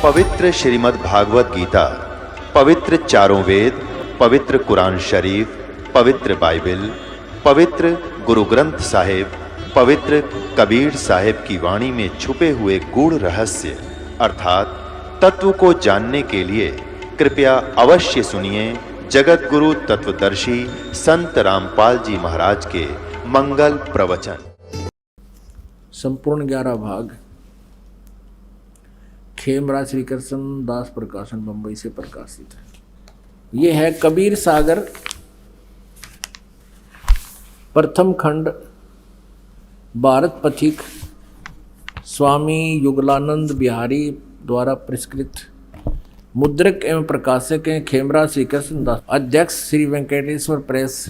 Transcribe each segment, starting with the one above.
पवित्र श्रीमद् भागवत गीता, पवित्र चारों वेद, पवित्र कुरान शरीफ, पवित्र बाइबल, पवित्र गुरु ग्रंथ साहिब, पवित्र कबीर साहिब की वाणी में छुपे हुए गूढ़ रहस्य अर्थात तत्व को जानने के लिए कृपया अवश्य सुनिए जगत गुरु तत्वदर्शी संत रामपाल जी महाराज के मंगल प्रवचन। संपूर्ण 11 भाग खेमराज श्री कृष्ण दास प्रकाशन बंबई से प्रकाशित है। ये है कबीर सागर प्रथम खंड, भारत पथिक, स्वामी युगलानंद बिहारी द्वारा पुरस्कृत। मुद्रक एवं प्रकाशक हैं खेमराज श्री कृष्ण दास। अध्यक्ष श्री वेंकटेश्वर प्रेस,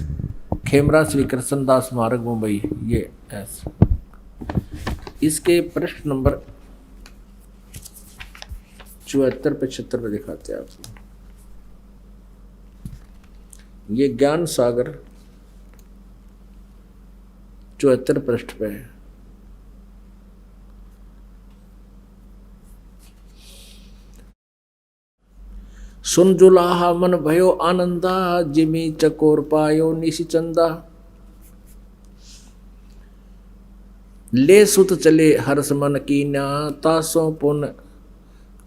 खेमराज श्री कृष्ण दास स्मारक मुंबई। ये ऐसा इसके पृष्ठ नंबर 74-75 पे दिखाते हैं आपको। ये ज्ञान सागर 74 पृष्ठ पे है। सुन जुलाहा मन भयो आनंदा, जिमी चकोर पायो निशि चंदा। ले सुत चले हर्ष मन कीना, तासों पुन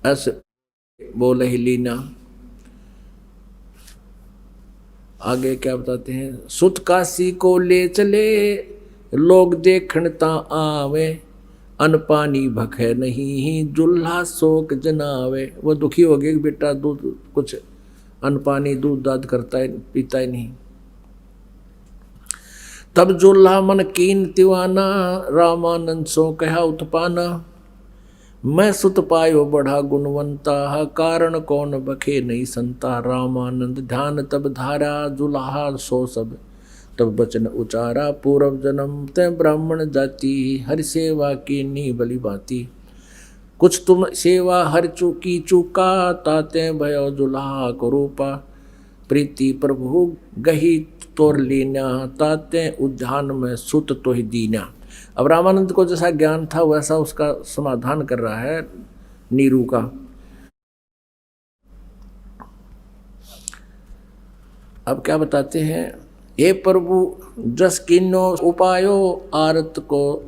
अस बोल ही लीना। आगे क्या बताते हैं? सुत काशी को ले चले, लोग देखण ता आवे। अन पानी भखे नहीं, जुल्हा शोक जनावे। वो दुखी हो गए कि बेटा दूध कुछ अन्न पानी दूध दाद करता है, पीता ही नहीं। तब जुल्हा मन कीन तिवाना, रामानंद सो कहा उत्पाना। मैं सुत पायो बढ़ा गुणवंता, कारण कौन बखे नहीं संता। रामानंद ध्यान तब धारा, जुल्हा सो सब तब बचन उचारा। पूर्व जन्म ते ब्राह्मण जाति, हर सेवा की नी बलि भांति। कुछ तुम सेवा हर चूकी चूका, ताते भयो जुल्हा को रूपा। प्रीति प्रभु गही तोर लीना, ताते उद्यान में सुत तो ही दीना। अब रामानंद को जैसा ज्ञान था वैसा उसका समाधान कर रहा है नीरू का। अब क्या बताते हैं? हे प्रभु जस किन्नो उपायो, आरत को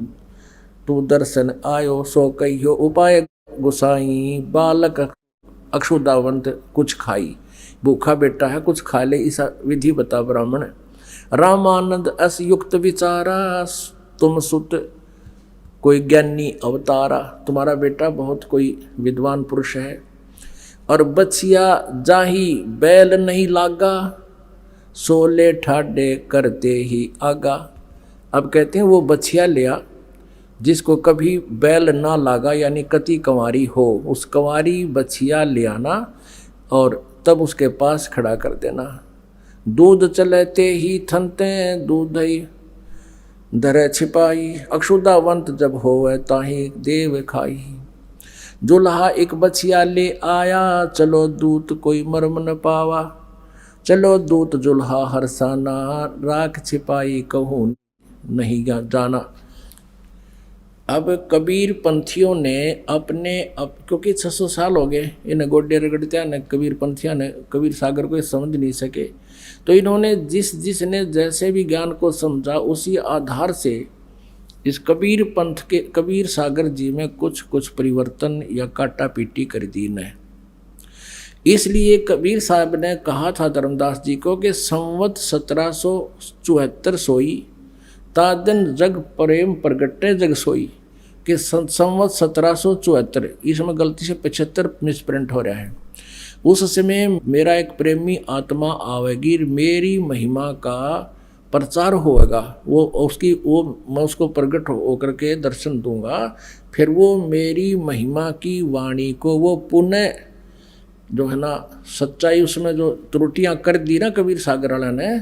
तू दर्शन आयो। सो कहियो उपाय गुसाई, बालक अक्षुदावंत कुछ खाई। भूखा बेटा है कुछ खा ले, ऐसा विधि बता ब्राह्मण। रामानंद अस युक्त विचारा, तुम सुत कोई ज्ञानी अवतारा। तुम्हारा बेटा बहुत कोई विद्वान पुरुष है। और बछिया जाही बैल नहीं लागा, सोले ठाडे करते ही आगा। अब कहते हैं वो बछिया लिया जिसको कभी बैल ना लागा, यानी कति कंवारी हो, उस कंवारी बछिया ले आना और तब उसके पास खड़ा कर देना। दूध चलते ही थनते, दूध ही धरे छिपाई। अक्षुदावंत जब होवे ताही देव खाई। जुल्हा एक बछिया ले आया, चलो दूत कोई मर्म न पावा। चलो दूत जुल्हा हरसाना, राख छिपाई कहूँ नहीं जाना। अब कबीर पंथियों ने क्योंकि 600 साल हो गए इन गोड्डे रगड़त्या ने, कबीर पंथिया ने कबीर सागर को समझ नहीं सके, तो इन्होंने जिसने जैसे भी ज्ञान को समझा उसी आधार से इस कबीर पंथ के कबीर सागर जी में कुछ परिवर्तन या काटा पीटी कर दी ने। इसलिए कबीर साहब ने कहा था धर्मदास जी को कि संवत 1774 सोई, तादन जग प्रेम प्रगटे जग सोई। कि संवत 1774, इसमें गलती से 75 मिसप्रिंट हो रहा है। उस समय मेरा एक प्रेमी आत्मा आवेगी, मेरी महिमा का प्रचार होगा। मैं उसको प्रकट होकर के दर्शन दूंगा। फिर वो मेरी महिमा की वाणी को वो पुनः जो है ना सच्चाई, उसमें जो त्रुटियां कर दी ना कबीर सागर वाला ने,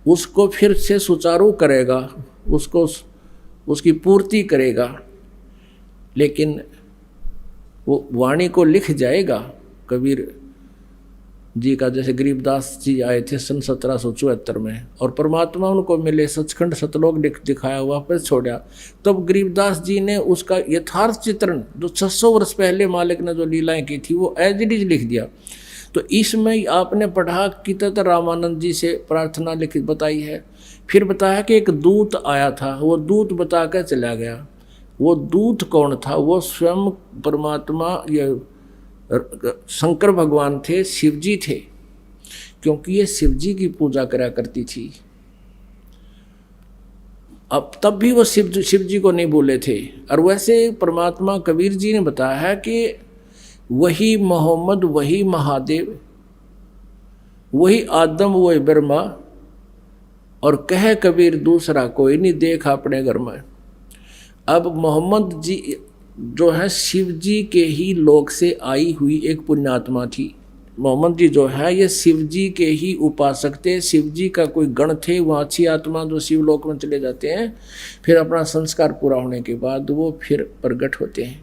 उसको फिर से सुचारू करेगा, उसकी पूर्ति करेगा। लेकिन वो वाणी को लिख जाएगा कबीर जी का, जैसे गरीबदास जी आए थे सन 1774 में और परमात्मा उनको मिले, सचखंड सतलोक दिखाया, वापस छोड़ा। तब गरीबदास जी ने उसका यथार्थ चित्रण जो 600 वर्ष पहले मालिक ने जो लीलाएं की थी वो एज इट इज लिख दिया। तो इसमें आपने पढ़ा कि तथा रामानंद जी से प्रार्थना लिख बताई है, फिर बताया कि एक दूत आया था, वो दूत बता कर चला गया। वो दूत कौन था? वो स्वयं परमात्मा या शंकर भगवान थे, शिव जी थे, क्योंकि ये शिव जी की पूजा करा करती थी। अब तब भी वो शिव जी को नहीं बोले थे। और वैसे परमात्मा कबीर जी ने बताया है कि वही मोहम्मद, वही महादेव, वही आदम, वही ब्रह्मा, और कहे कबीर दूसरा कोई नहीं देख अपने घर में। अब मोहम्मद जी जो है शिव जी के ही लोक से आई हुई एक पुण्यात्मा थी। मोहम्मद जी जो है ये शिव जी के ही उपासक थे, शिव जी का कोई गण थे, वहाँ अच्छी आत्मा जो शिव लोक में चले जाते हैं, फिर अपना संस्कार पूरा होने के बाद वो फिर प्रकट होते हैं।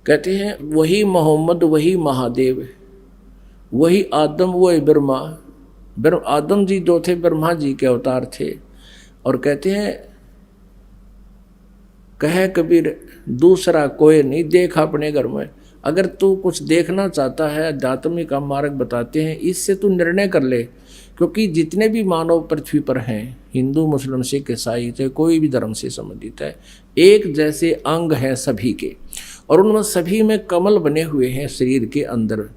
कहते हैं वही मोहम्मद, वही महादेव, वही आदम, वही ब्रह्मा। आदम जी जो थे ब्रह्मा जी के अवतार थे। और कहते हैं कहे कबीर दूसरा कोई नहीं देख अपने घर में। अगर तू कुछ देखना चाहता है, अध्यात्म का मार्ग बताते हैं, इससे तू निर्णय कर ले, क्योंकि जितने भी मानव पृथ्वी पर हैं, हिंदू मुस्लिम सिख ईसाई चाहे कोई भी धर्म से संबंधित है, एक जैसे अंग हैं सभी के, और उनमें सभी में कमल बने हुए हैं शरीर के अंदर।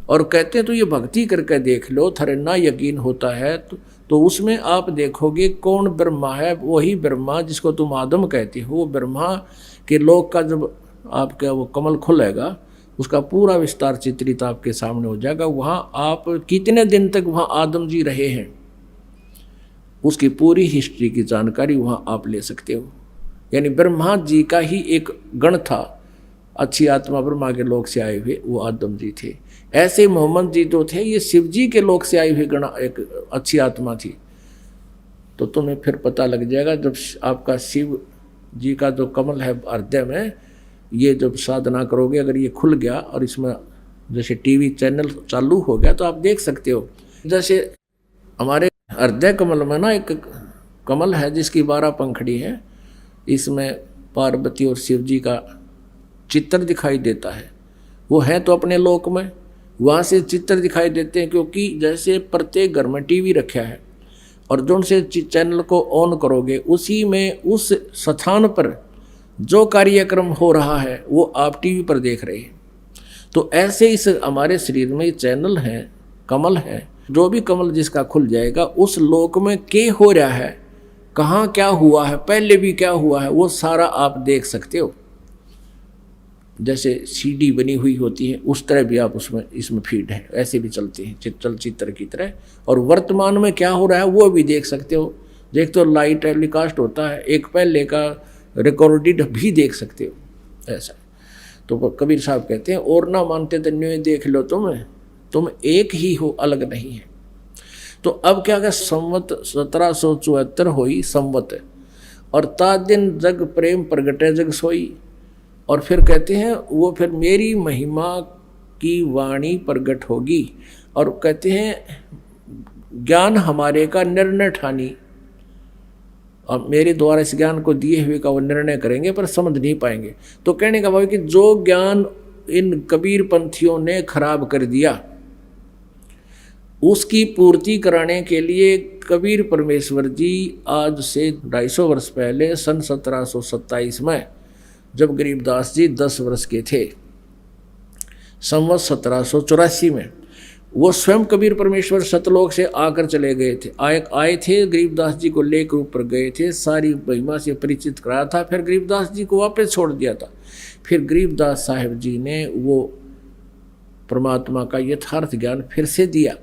और कहते हैं तो ये भक्ति करके देख लो, थरे ना यकीन होता है तो उसमें आप देखोगे कौन ब्रह्मा है। वही ब्रह्मा जिसको तुम आदम कहते हो, वो ब्रह्मा के लोक का जब आपका वो कमल खुलेगा, उसका पूरा विस्तार चित्रित आपके सामने हो जाएगा। वहाँ आप कितने दिन तक वहाँ आदम जी रहे हैं उसकी पूरी हिस्ट्री की जानकारी वहाँ आप ले सकते हो। यानी ब्रह्मा जी का ही एक गण था, अच्छी आत्मा ब्रह्मा के लोक से आए हुए, वो आदम जी थे। ऐसे मोहम्मद जी तो थे, ये शिव जी के लोक से आई हुई गण एक अच्छी आत्मा थी। तो तुम्हें फिर पता लग जाएगा जब आपका शिव जी का जो कमल है हृदय में, ये जब साधना करोगे, अगर ये खुल गया और इसमें जैसे टीवी चैनल चालू हो गया तो आप देख सकते हो। जैसे हमारे हृदय कमल में ना एक कमल है जिसकी 12 पंखड़ी है, इसमें पार्वती और शिव जी का चित्र दिखाई देता है। वो है तो अपने लोक में, वहाँ से चित्र दिखाई देते हैं, क्योंकि जैसे प्रत्येक घर में टीवी रखा है और जो उनसे चैनल को ऑन करोगे उसी में उस स्थान पर जो कार्यक्रम हो रहा है वो आप टीवी पर देख रहे हैं। तो ऐसे इस हमारे शरीर में चैनल हैं, कमल है, जो भी कमल जिसका खुल जाएगा उस लोक में क्या हो रहा है, कहाँ क्या हुआ है, पहले भी क्या हुआ है, वो सारा आप देख सकते हो। जैसे सीडी बनी हुई होती है उस तरह भी आप उसमें इसमें फीड है, ऐसे भी चलते हैं चलचित्र की तरह। और वर्तमान में क्या हो रहा है वो भी देख सकते हो। देख तो लाइव टेलीकास्ट होता है, एक पहले का रिकॉर्डेड भी देख सकते हो ऐसा। तो कबीर साहब कहते हैं और ना मानते तो न्यू देख लो तुम एक ही हो, अलग नहीं है। तो अब क्या क्या संवत 1774 हुई संवत, और ता दिन जग प्रेम प्रगटे जग सोई। और फिर कहते हैं वो फिर मेरी महिमा की वाणी प्रगट होगी। और कहते हैं ज्ञान हमारे का निर्णय ठानी, और मेरे द्वारा इस ज्ञान को दिए हुए का वो निर्णय करेंगे पर समझ नहीं पाएंगे। तो कहने का भाव कि जो ज्ञान इन कबीर पंथियों ने खराब कर दिया उसकी पूर्ति कराने के लिए कबीर परमेश्वर जी आज से 250 वर्ष पहले सन 1727 में, जब गरीबदास जी 10 वर्ष के थे, संवत 1784 में, वो स्वयं कबीर परमेश्वर सतलोक से आकर चले गए थे। आए थे, गरीबदास जी को लेकर ऊपर गए थे, सारी महिमा से परिचित कराया था, फिर गरीबदास जी को वापस छोड़ दिया था। फिर गरीबदास साहिब जी ने वो परमात्मा का यथार्थ ज्ञान फिर से दिया।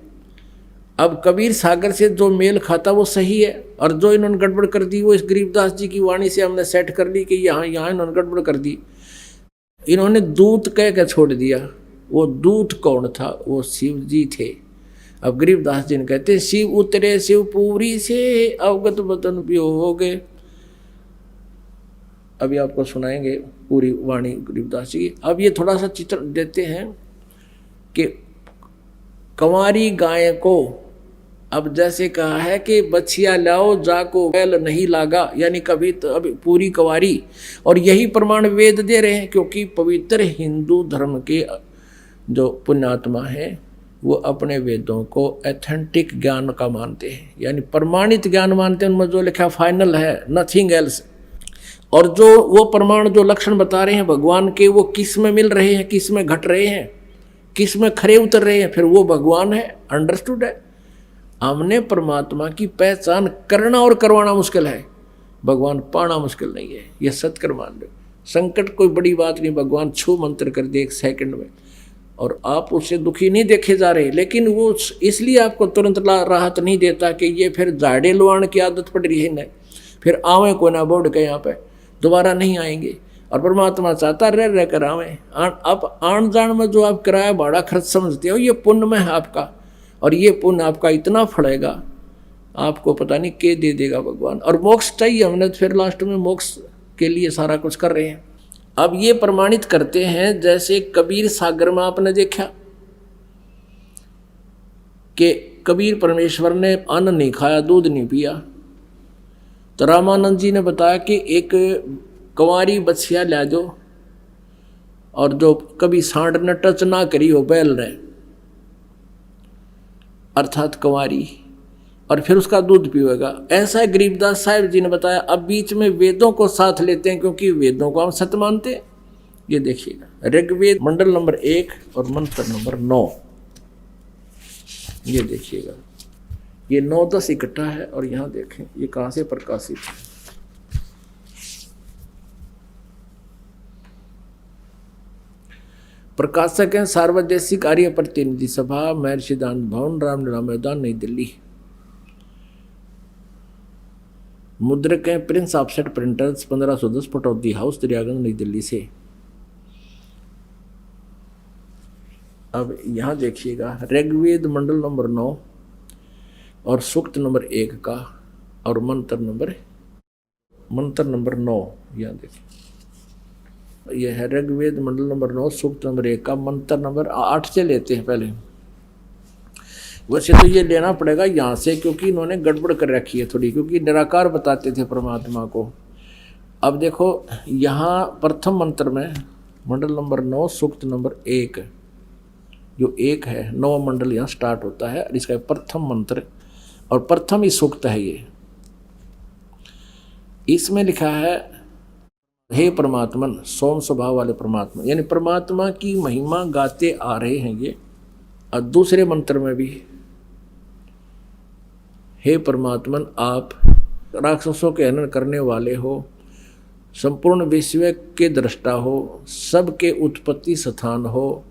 अब कबीर सागर से जो मेल खाता वो सही है, और जो इन्होंने गड़बड़ कर दी वो इस गरीबदास जी की वाणी से हमने सेट कर ली कि यहाँ इन्होंने गड़बड़ कर दी। इन्होंने दूत कह के छोड़ दिया। वो दूत कौन था? वो शिव जी थे। अब गरीबदास जी ने कहते हैं शिव उतरे शिवपुरी से अवगत बदन वियोग। अभी आपको सुनाएंगे पूरी वाणी गरीबदास जी की। अब ये थोड़ा सा चित्र देते हैं कि कंवारी गाय को, अब जैसे कहा है कि बछिया लाओ जाको बैल नहीं लागा, यानी कभी तो अभी पूरी कंवारी। और यही प्रमाण वेद दे रहे हैं, क्योंकि पवित्र हिंदू धर्म के जो पुण्यात्मा हैं वो अपने वेदों को एथेंटिक ज्ञान का मानते हैं, यानी प्रमाणित ज्ञान मानते हैं। उनमें जो लिखा फाइनल है, नथिंग एल्स। और जो वो प्रमाण जो लक्षण बता रहे हैं भगवान के, वो किस में मिल रहे हैं, किस में घट रहे हैं, किस में खरे उतर रहे हैं, फिर वो भगवान है, अंडरस्टूड है। हमने परमात्मा की पहचान करना और करवाना मुश्किल है, भगवान पाना मुश्किल नहीं है। यह सत्कर मान लो, संकट कोई बड़ी बात नहीं, भगवान छू मंत्र कर दे 1 सेकंड में, और आप उससे दुखी नहीं देखे जा रहे। लेकिन वो इसलिए आपको तुरंत राहत नहीं देता कि ये फिर झाड़े लुआण की आदत पड़ रही है न, फिर आवे को ना बोर्ड के यहाँ पे दोबारा नहीं आएंगे। और परमात्मा चाहता रह कर आवे। आप आन जान में जो आप किराया भाड़ा खर्च समझते हो, ये पुण्य में है आपका, और ये पुण्य आपका इतना फलेगा, आपको पता नहीं के दे देगा भगवान। और मोक्ष चाहिए हमने, तो फिर लास्ट में मोक्ष के लिए सारा कुछ कर रहे हैं। अब ये प्रमाणित करते हैं, जैसे कबीर सागर में आपने देखा कि कबीर परमेश्वर ने अन्न नहीं खाया, दूध नहीं पिया, तो रामानंद जी ने बताया कि एक कंवारी बछिया ला दो, और जो कभी सांड ने टच ना करी हो बैल ने, अर्थात कंवारी, और फिर उसका दूध पीएगा। ऐसा गरीबदास साहिब जी ने बताया। अब बीच में वेदों को साथ लेते हैं, क्योंकि वेदों को हम सत्य मानते हैं। ये देखिएगा, ऋग्वेद मंडल नंबर 1 और मंत्र नंबर 9, ये देखिएगा, ये 9-10 इकट्ठा है। और यहाँ देखें ये कहाँ से प्रकाशित है। प्रकाशक हैं सार्वदेशिक आर्य प्रतिनिधि सभा, महर्षि दान भवन, रामलीला मैदान, नई दिल्ली। मुद्रक हैं Prince offset printers, 1510 Pataudi house, Daryaganj, नई दिल्ली से। अब यहाँ देखिएगा, ऋग्वेद मंडल नंबर 9 और सूक्त नंबर 1 का और मंत्र नंबर 9, यहाँ देखिए, यह है ऋग्वेद मंडल नंबर 9 सूक्त नंबर 1 का मंत्र नंबर 8 से लेते हैं पहले। वैसे तो ये लेना पड़ेगा यहाँ से, क्योंकि इन्होंने गड़बड़ कर रखी है थोड़ी, क्योंकि निराकार बताते थे परमात्मा को। अब देखो यहाँ प्रथम मंत्र में मंडल नंबर 9 सूक्त नंबर 1, जो 1 है, 9 मंडल यहाँ स्टार्ट होता है, और इसका प्रथम मंत्र और प्रथम ही सूक्त है। ये इसमें लिखा है, हे परमात्मन, सोम स्वभाव वाले परमात्मा, यानी परमात्मा की महिमा गाते आ रहे हैं ये। और दूसरे मंत्र में भी, हे परमात्मन, आप राक्षसों के हनन करने वाले हो, संपूर्ण विश्व के दृष्टा हो, सबके उत्पत्ति स्थान हो,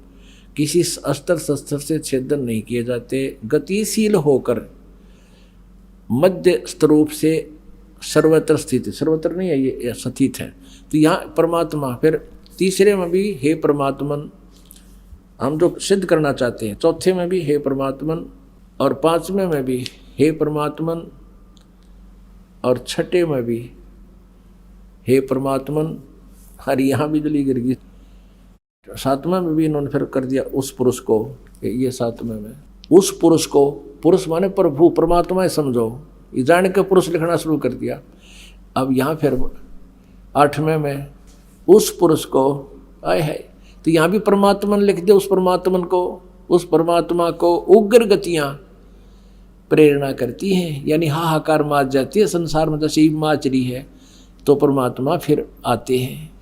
किसी अस्त्र शस्त्र से छेदन नहीं किए जाते, गतिशील होकर मध्य रूप से सर्वत्र स्थित, सर्वत्र नहीं है ये स्थित है। तो यहाँ परमात्मा, फिर तीसरे में भी हे परमात्मन, हम जो सिद्ध करना चाहते हैं, चौथे में भी हे परमात्मन, और 5वें में भी हे परमात्मन, और 6ठे में भी हे परमात्मन। हर यहाँ बिजली गिर गई। 7वें में भी इन्होंने फिर कर दिया उस पुरुष को, ये 7वें में उस पुरुष को, पुरुष माने प्रभु, परमात्मा समझो, ये जान के पुरुष लिखना शुरू कर दिया। अब यहाँ फिर 8वें में उस पुरुष को आए है, तो यहाँ भी परमात्मन लिख दे, उस परमात्मन को, उस परमात्मा को उग्र गतियाँ प्रेरणा करती हैं, यानी हाहाकार माच जाती है संसार में, जैसे माच रही है, तो परमात्मा फिर आते हैं,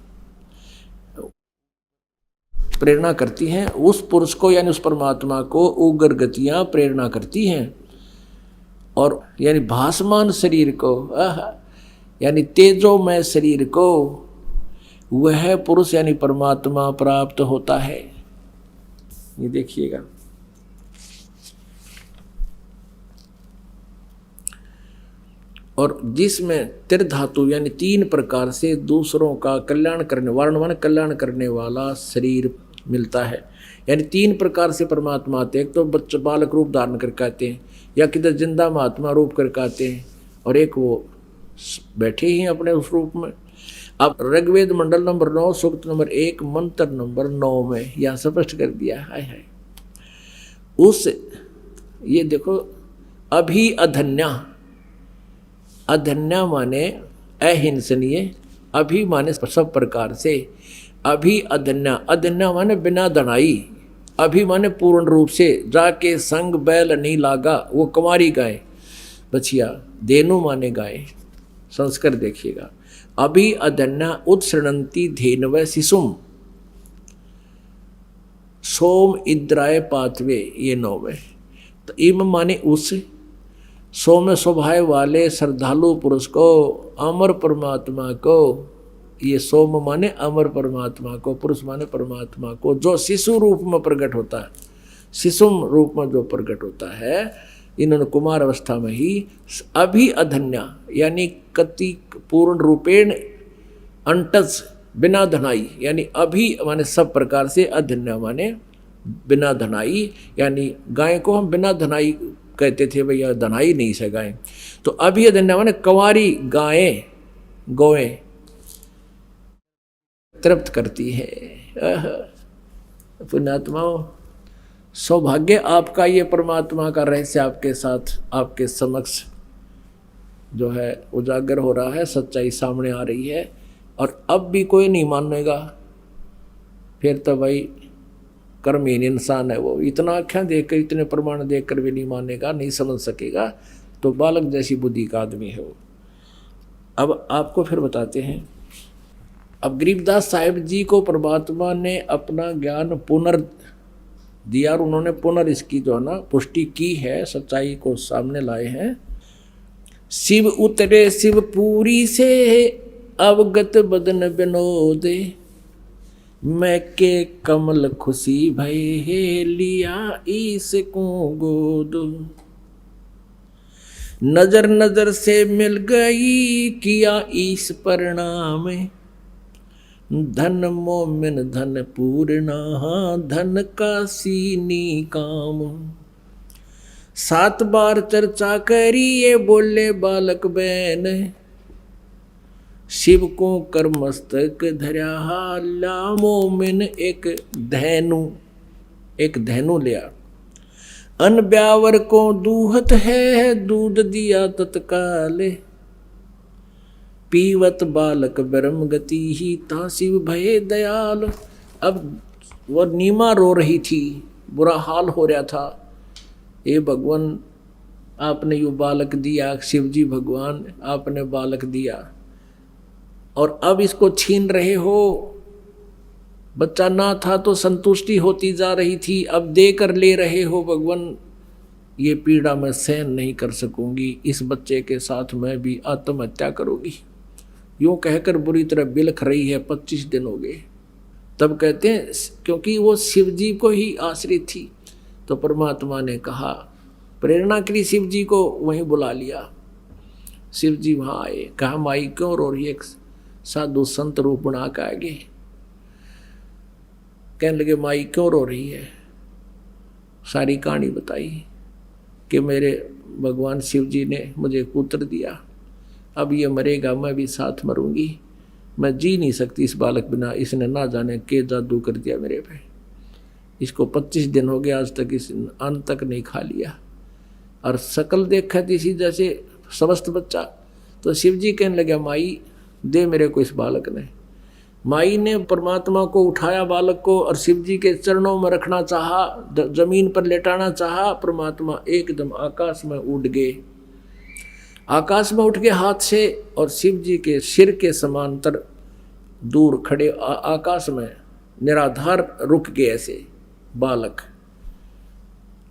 प्रेरणा करती हैं उस पुरुष को, यानी उस परमात्मा को उग्र गतियाँ प्रेरणा करती हैं। और यानी भासमान शरीर को, यानी तेजोमय शरीर को वह पुरुष यानी परमात्मा प्राप्त होता है। ये देखिएगा, और जिसमें त्रिधातु यानी 3 प्रकार से दूसरों का कल्याण करने, वर्णमान कल्याण करने वाला शरीर मिलता है। यानी 3 प्रकार से परमात्मा आते हैं, एक तो बच्चे बालक रूप धारण करके आते हैं, या किधर जिंदा महात्मा रूप करके आते हैं, और एक वो बैठे ही अपने उस रूप में। अब ऋग्वेद मंडल नंबर 9 सूक्त नंबर 1 मंत्र नंबर 9 में यह स्पष्ट कर दिया है। उस, ये देखो, अभी अधन्या, अधन्या माने अहिंसनीय, अभी माने सब प्रकार से, अभी अधन्या, अधन्या माने बिना धनाई, अभी माने पूर्ण रूप से, जाके संग बैल नहीं लागा, वो कुंवारी गाय बछिया, धेनु माने गाय, संस्कार देखिएगा। अभी अधन्या उत्सृणंती धेनव शिशुम, सोम इंद्राय पातवे, ये 9वें। तो इम माने उस, सोम स्वभाव वाले श्रद्धालु पुरुष को, अमर परमात्मा को, ये सोम माने अमर परमात्मा को, पुरुष माने परमात्मा को, जो शिशु रूप में प्रकट होता है, शिशुम रूप में जो प्रकट होता है, इन्होंने कुमार अवस्था में ही अभी अधन्या यानी कति पूर्ण रूपेण अंटज बिना धनाई, यानी अभी माने सब प्रकार से, अधन्या माने बिना धनाई, यानी गाय को हम बिना धनाई कहते थे, भैया धनाई नहीं से गाय, तो अभी अधन्या माने कंवारी गायें, गौएं तृप्त करती है। पुण्यात्माओं, सौभाग्य आपका, ये परमात्मा का रहस्य आपके साथ, आपके समक्ष जो है उजागर हो रहा है, सच्चाई सामने आ रही है, और अब भी कोई नहीं मानेगा, फिर तो भाई कर्महीन इंसान है वो, इतना आख्या देकर, इतने प्रमाण देकर भी नहीं मानेगा, नहीं समझ सकेगा, तो बालक जैसी बुद्धि का आदमी है वो। अब आपको फिर बताते हैं, अब गरीबदास साहिब जी को परमात्मा ने अपना ज्ञान पुनर् दिया, और उन्होंने पुनर् इसकी जो है ना पुष्टि की है, सच्चाई को सामने लाए हैं। शिव उतरे शिवपुरी से अवगत बदन विनोदे, मैं के कमल खुशी भय लिया इसको गोद, नजर नजर से मिल गई किया ईश परिणाम, धन मोमिन धन पूर्णा धन का सीनी काम। 7 बार चर्चा करी ये बोले बालक बैन, शिव को कर मस्तक धर्या ला मोमिन एक धैनु लिया, अन ब्यावर को दूहत है दूध दिया तत्काल, पीवत बालक ब्रह्म गति ही ता शिव भय दयाल। अब वो नीमा रो रही थी, बुरा हाल हो रहा था, ये भगवान आपने यो बालक दिया, शिव जी भगवान आपने बालक दिया, और अब इसको छीन रहे हो। बच्चा ना था तो संतुष्टि होती जा रही थी, अब देकर ले रहे हो भगवान, ये पीड़ा मैं सहन नहीं कर सकूंगी, इस बच्चे के साथ मैं भी आत्महत्या करूंगी। यूं कहकर बुरी तरह बिलख रही है, 25 दिन हो गए। तब कहते हैं क्योंकि वो शिव जी को ही आश्रित थी, तो परमात्मा ने कहा, प्रेरणा के लिए शिव जी को वहीं बुला लिया। शिव जी वहाँ आए, कहा माई क्यों रो रही है, साधु संत रूप बना के आगे। कहने लगे माई क्यों रो रही है, सारी कहानी बताई कि मेरे भगवान शिव जी ने मुझे पुत्र दिया, अब ये मरेगा मैं भी साथ मरूंगी, मैं जी नहीं सकती इस बालक बिना, इसने ना जाने के जादू कर दिया मेरे पे, इसको 25 दिन हो गए आज तक इस अन्न तक नहीं खा लिया, और शकल देखा थी इसी जैसे समस्त बच्चा। तो शिव जी कहने लगे माई दे मेरे को इस बालक ने। माई ने परमात्मा को उठाया बालक को, और शिव जी के चरणों में रखना चाहा, जमीन पर लेटाना चाहा, परमात्मा एकदम आकाश में उड़ गए, आकाश में उठ के हाथ से, और शिव जी के सिर के समांतर दूर खड़े आकाश में निराधार रुक गए ऐसे बालक।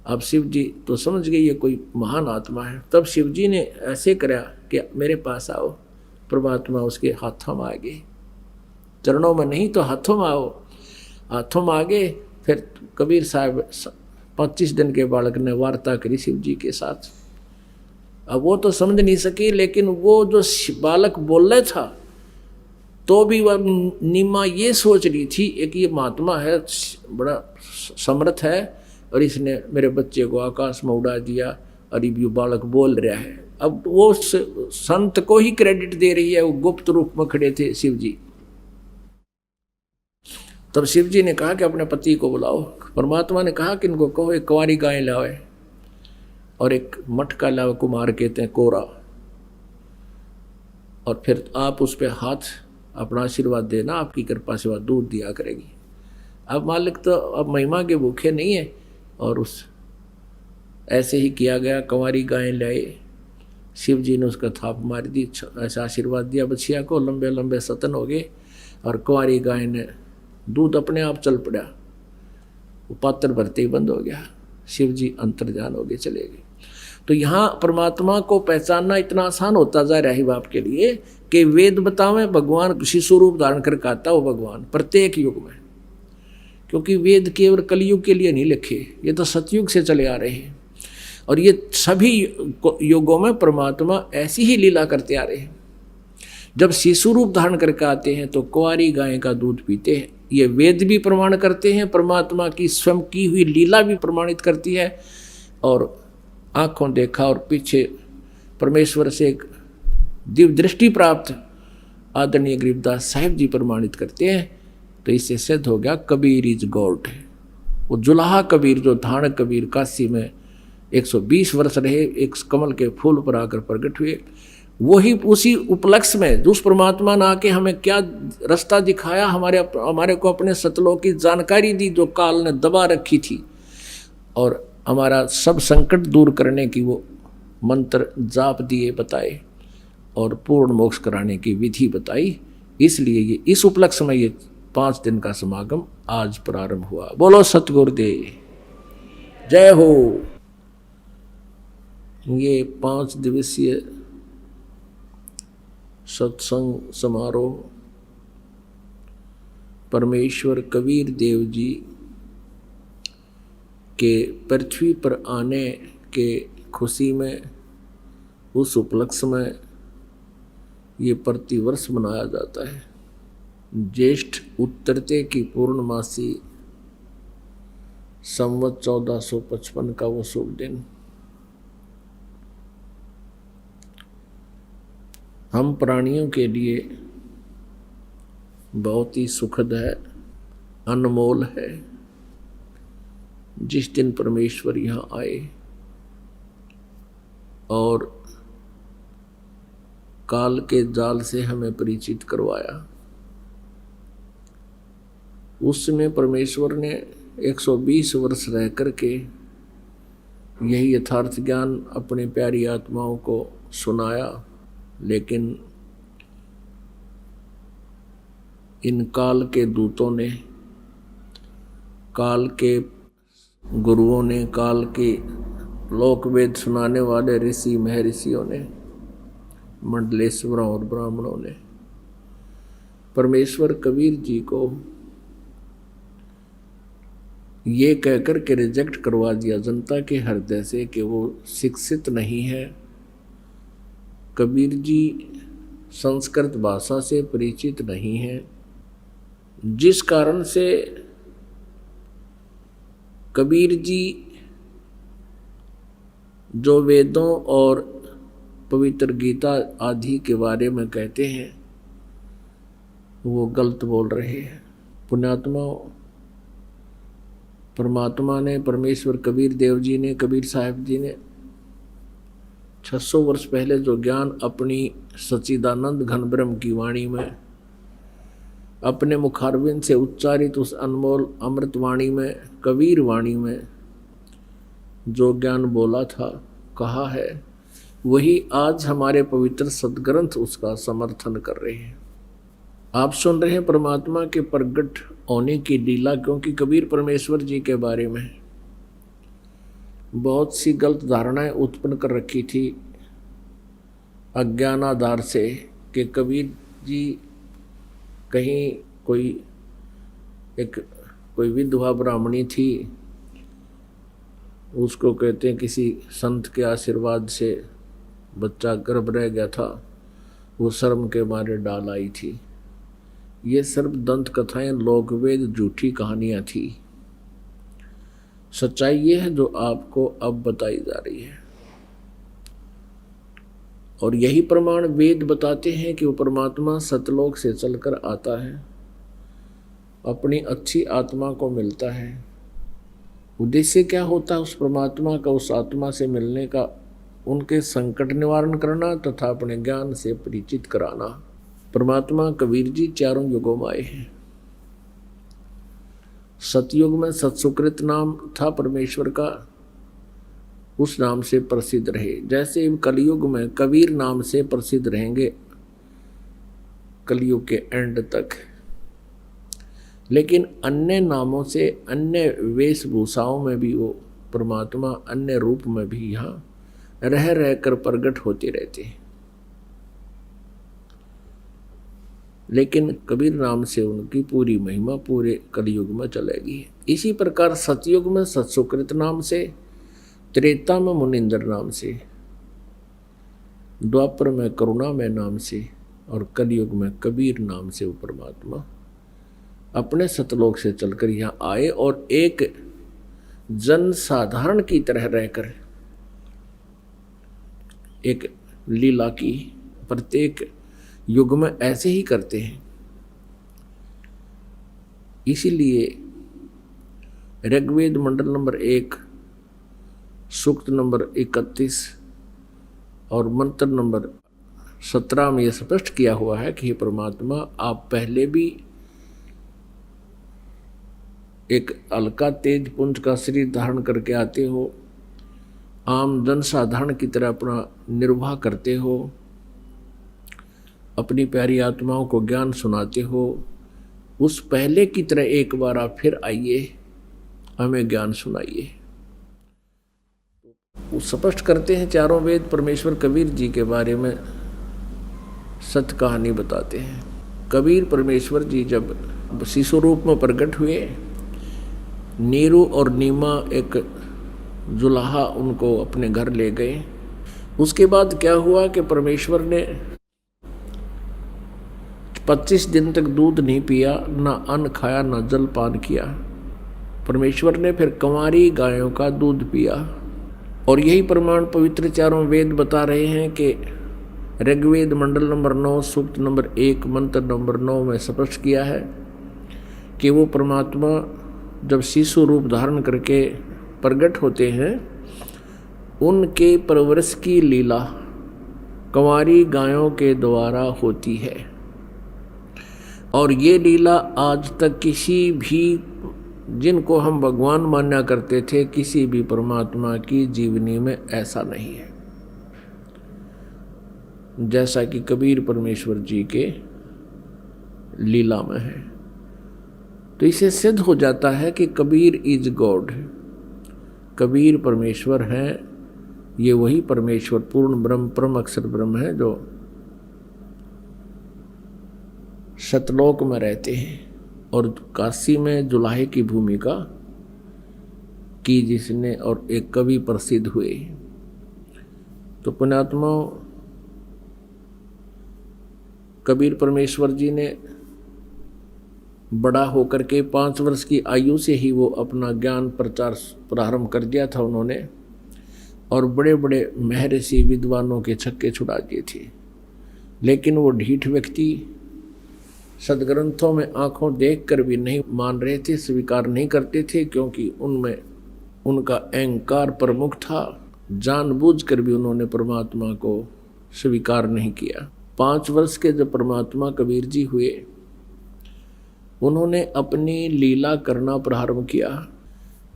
अब शिव जी तो समझ गए ये कोई महान आत्मा है। तब शिव जी ने ऐसे करा कि मेरे पास आओ, परमात्मा उसके हाथों में आ गए, चरणों में नहीं तो हाथों में आओ, हाथों में आ गए। फिर कबीर साहब 25 दिन के बालक ने वार्ता करी शिव जी के साथ। अब वो तो समझ नहीं सकी, लेकिन वो जो बालक बोल रहा था तो भी वह नीमा ये सोच रही थी एक ये महात्मा है, बड़ा समर्थ है, और इसने मेरे बच्चे को आकाश में उड़ा दिया, और ये बालक बोल रहा है। अब वो संत को ही क्रेडिट दे रही है, वो गुप्त रूप में खड़े थे शिव जी। तब शिव जी ने कहा कि अपने पति को बुलाओ। परमात्मा ने कहा कि इनको कहो एक कुंवारी गाय लावे और एक मटका लावे, कुमार कहते हैं कोरा, और फिर आप उस पर हाथ अपना आशीर्वाद देना, आपकी कृपा से वह दूध दिया करेगी। अब मालिक तो अब महिमा के भूखे नहीं है, और उस ऐसे ही किया गया। कुंवारी गाय लाए, शिव जी ने उसका थाप मार दी, ऐसा आशीर्वाद दिया बछिया को, लंबे लंबे सतन हो गए, और कुंवारी गाय ने दूध अपने आप चल पड़ा, वो पात्र भरते ही बंद हो गया, शिव जी अंतर्ध्यान हो गए, चले गए। तो यहाँ परमात्मा को पहचानना इतना आसान होता जा रहा है बाप के लिए कि वेद बतावें भगवान शिशु रूप धारण करके आता हो भगवान प्रत्येक युग में, क्योंकि वेद केवल कलयुग के लिए नहीं लिखे, ये तो सतयुग से चले आ रहे हैं, और ये सभी युगों में परमात्मा ऐसी ही लीला करते आ रहे हैं। जब शिशु रूप धारण करके आते हैं तो कुंवारी गाय का दूध पीते हैं, ये वेद भी प्रमाण करते हैं, परमात्मा की स्वयं की हुई लीला भी प्रमाणित करती है, और आँखों देखा और पीछे परमेश्वर से एक दिव्य दृष्टि प्राप्त आदरणीय गरीबदास साहिब जी प्रमाणित करते हैं। तो इससे सिद्ध हो गया कबीर इज गॉड। वो जुलाहा कबीर जो धारण कबीर काशी में 120 वर्ष रहे, एक कमल के फूल पर आकर प्रकट हुए, वही उसी उपलक्ष्य में उस परमात्मा ने आके हमें क्या रास्ता दिखाया, हमारे को अपने सतलोक की जानकारी दी जो काल ने दबा रखी थी, और हमारा सब संकट दूर करने की वो मंत्र जाप दिए बताए, और पूर्ण मोक्ष कराने की विधि बताई। इसलिए ये इस उपलक्ष्य में ये 5 दिन का समागम आज प्रारंभ हुआ। बोलो सतगुरुदेव जय हो। ये 5 दिवसीय सत्संग समारोह परमेश्वर कबीर देव जी के पृथ्वी पर आने के खुशी में, उस उपलक्ष्य में ये प्रतिवर्ष मनाया जाता है। ज्येष्ठ उत्तरते की पूर्णमासी संवत 1455 का वो शुभ दिन हम प्राणियों के लिए बहुत ही सुखद है, अनमोल है। जिस दिन परमेश्वर यहाँ आए और काल के जाल से हमें परिचित करवाया, उस समय परमेश्वर ने 120 वर्ष रह करके यही यथार्थ ज्ञान अपनी प्यारी आत्माओं को सुनाया। लेकिन इन काल के दूतों ने, काल के गुरुओं ने, काल के लोक वेद सुनाने वाले ऋषि महर्षियों ने, मंडलेश्वरों और ब्राह्मणों ने परमेश्वर कबीर जी को ये कहकर के रिजेक्ट करवा दिया जनता के हृदय से कि वो शिक्षित नहीं है। कबीर जी संस्कृत भाषा से परिचित नहीं है, जिस कारण से कबीर जी जो वेदों और पवित्र गीता आदि के बारे में कहते हैं वो गलत बोल रहे हैं। पुण्यात्मा, परमात्मा ने, परमेश्वर कबीर देव जी ने, कबीर साहिब जी ने 600 वर्ष पहले जो ज्ञान अपनी सच्चिदानंद घन ब्रह्म की वाणी में, अपने मुखारविंद से उच्चारित उस अनमोल अमृत वाणी में, कबीर वाणी में जो ज्ञान बोला था, कहा है, वही आज हमारे पवित्र सदग्रंथ उसका समर्थन कर रहे हैं। आप सुन रहे हैं परमात्मा के प्रगट होने की लीला, क्योंकि कबीर परमेश्वर जी के बारे में बहुत सी गलत धारणाएं उत्पन्न कर रखी थी अज्ञान आधार से, कि कबीर जी कहीं कोई विधवा ब्राह्मणी थी, उसको कहते हैं किसी संत के आशीर्वाद से बच्चा गर्भ रह गया था, वो शर्म के मारे डाल आई थी। ये सर्व दंत कथाएं, लोकवेद, झूठी कहानियां थी। सच्चाई ये है जो आपको अब बताई जा रही है, और यही प्रमाण वेद बताते हैं कि वो परमात्मा सतलोक से चलकर आता है। अपनी अच्छी आत्मा को मिलता है। उद्देश्य क्या होता है उस परमात्मा का, उस आत्मा से मिलने का? उनके संकट निवारण करना तथा अपने ज्ञान से परिचित कराना। परमात्मा कबीर जी चारों युगों में आए हैं। सतयुग में सत्सुकृत नाम था परमेश्वर का, उस नाम से प्रसिद्ध रहे। जैसे कलयुग में कबीर नाम से प्रसिद्ध रहेंगे कलयुग के एंड तक। लेकिन अन्य नामों से, अन्य वेशभूषाओं में भी वो परमात्मा अन्य रूप में भी यहाँ रह रहकर प्रकट होते रहते हैं। लेकिन कबीर नाम से उनकी पूरी महिमा पूरे कलयुग में चलेगी। इसी प्रकार सतयुग में सत्सुकृत नाम से, त्रेता में मुनिंदर नाम से, द्वापर में करुणामय नाम से और कलयुग में कबीर नाम से वो परमात्मा अपने सतलोक से चलकर यहाँ आए और एक जन साधारण की तरह रहकर एक लीला की प्रत्येक युग में ऐसे ही करते हैं। इसीलिए ऋग्वेद मंडल नंबर 1 सूक्त नंबर 31 और मंत्र नंबर 17 में यह स्पष्ट किया हुआ है कि हे परमात्मा, आप पहले भी एक हल्का तेज पुंज का शरीर धारण करके आते हो, आम जन साधारण की तरह अपना निर्वाह करते हो, अपनी प्यारी आत्माओं को ज्ञान सुनाते हो। उस पहले की तरह एक बार आप फिर आइए, हमें ज्ञान सुनाइए। वो स्पष्ट करते हैं चारों वेद परमेश्वर कबीर जी के बारे में सत्य कहानी बताते हैं। कबीर परमेश्वर जी जब शिशु रूप में प्रकट हुए, नीरू और नीमा एक जुलाहा उनको अपने घर ले गए। उसके बाद क्या हुआ कि परमेश्वर ने 25 दिन तक दूध नहीं पिया, ना अन्न खाया, ना जल पान किया। परमेश्वर ने फिर कंवारी गायों का दूध पिया। और यही प्रमाण पवित्र चारों वेद बता रहे हैं कि ऋग्वेद मंडल नंबर 9 सूक्त नंबर 1 मंत्र नंबर 9 में स्पष्ट किया है कि वो परमात्मा जब शिशु रूप धारण करके प्रकट होते हैं, उनके परवरिश की लीला कंवारी गायों के द्वारा होती है। और ये लीला आज तक किसी भी, जिनको हम भगवान माना करते थे, किसी भी परमात्मा की जीवनी में ऐसा नहीं है जैसा कि कबीर परमेश्वर जी के लीला में है। तो इसे सिद्ध हो जाता है कि कबीर इज गॉड, कबीर परमेश्वर हैं। ये वही परमेश्वर पूर्ण ब्रह्म, परम अक्षर ब्रह्म है जो सतलोक में रहते हैं और काशी में जुलाहे की भूमिका की जिसने, और एक कवि प्रसिद्ध हुए। तो पुण्यात्मा कबीर परमेश्वर जी ने बड़ा होकर के 5 वर्ष की आयु से ही वो अपना ज्ञान प्रचार प्रारंभ कर दिया था उन्होंने, और बड़े बड़े महर्षि विद्वानों के छक्के छुड़ा दिए थे। लेकिन वो ढीठ व्यक्ति सदग्रंथों में आंखों देखकर भी नहीं मान रहे थे, स्वीकार नहीं करते थे, क्योंकि उनमें उनका अहंकार प्रमुख था। जानबूझकर भी उन्होंने परमात्मा को स्वीकार नहीं किया। 5 वर्ष के जब परमात्मा कबीर जी हुए, उन्होंने अपनी लीला करना प्रारंभ किया।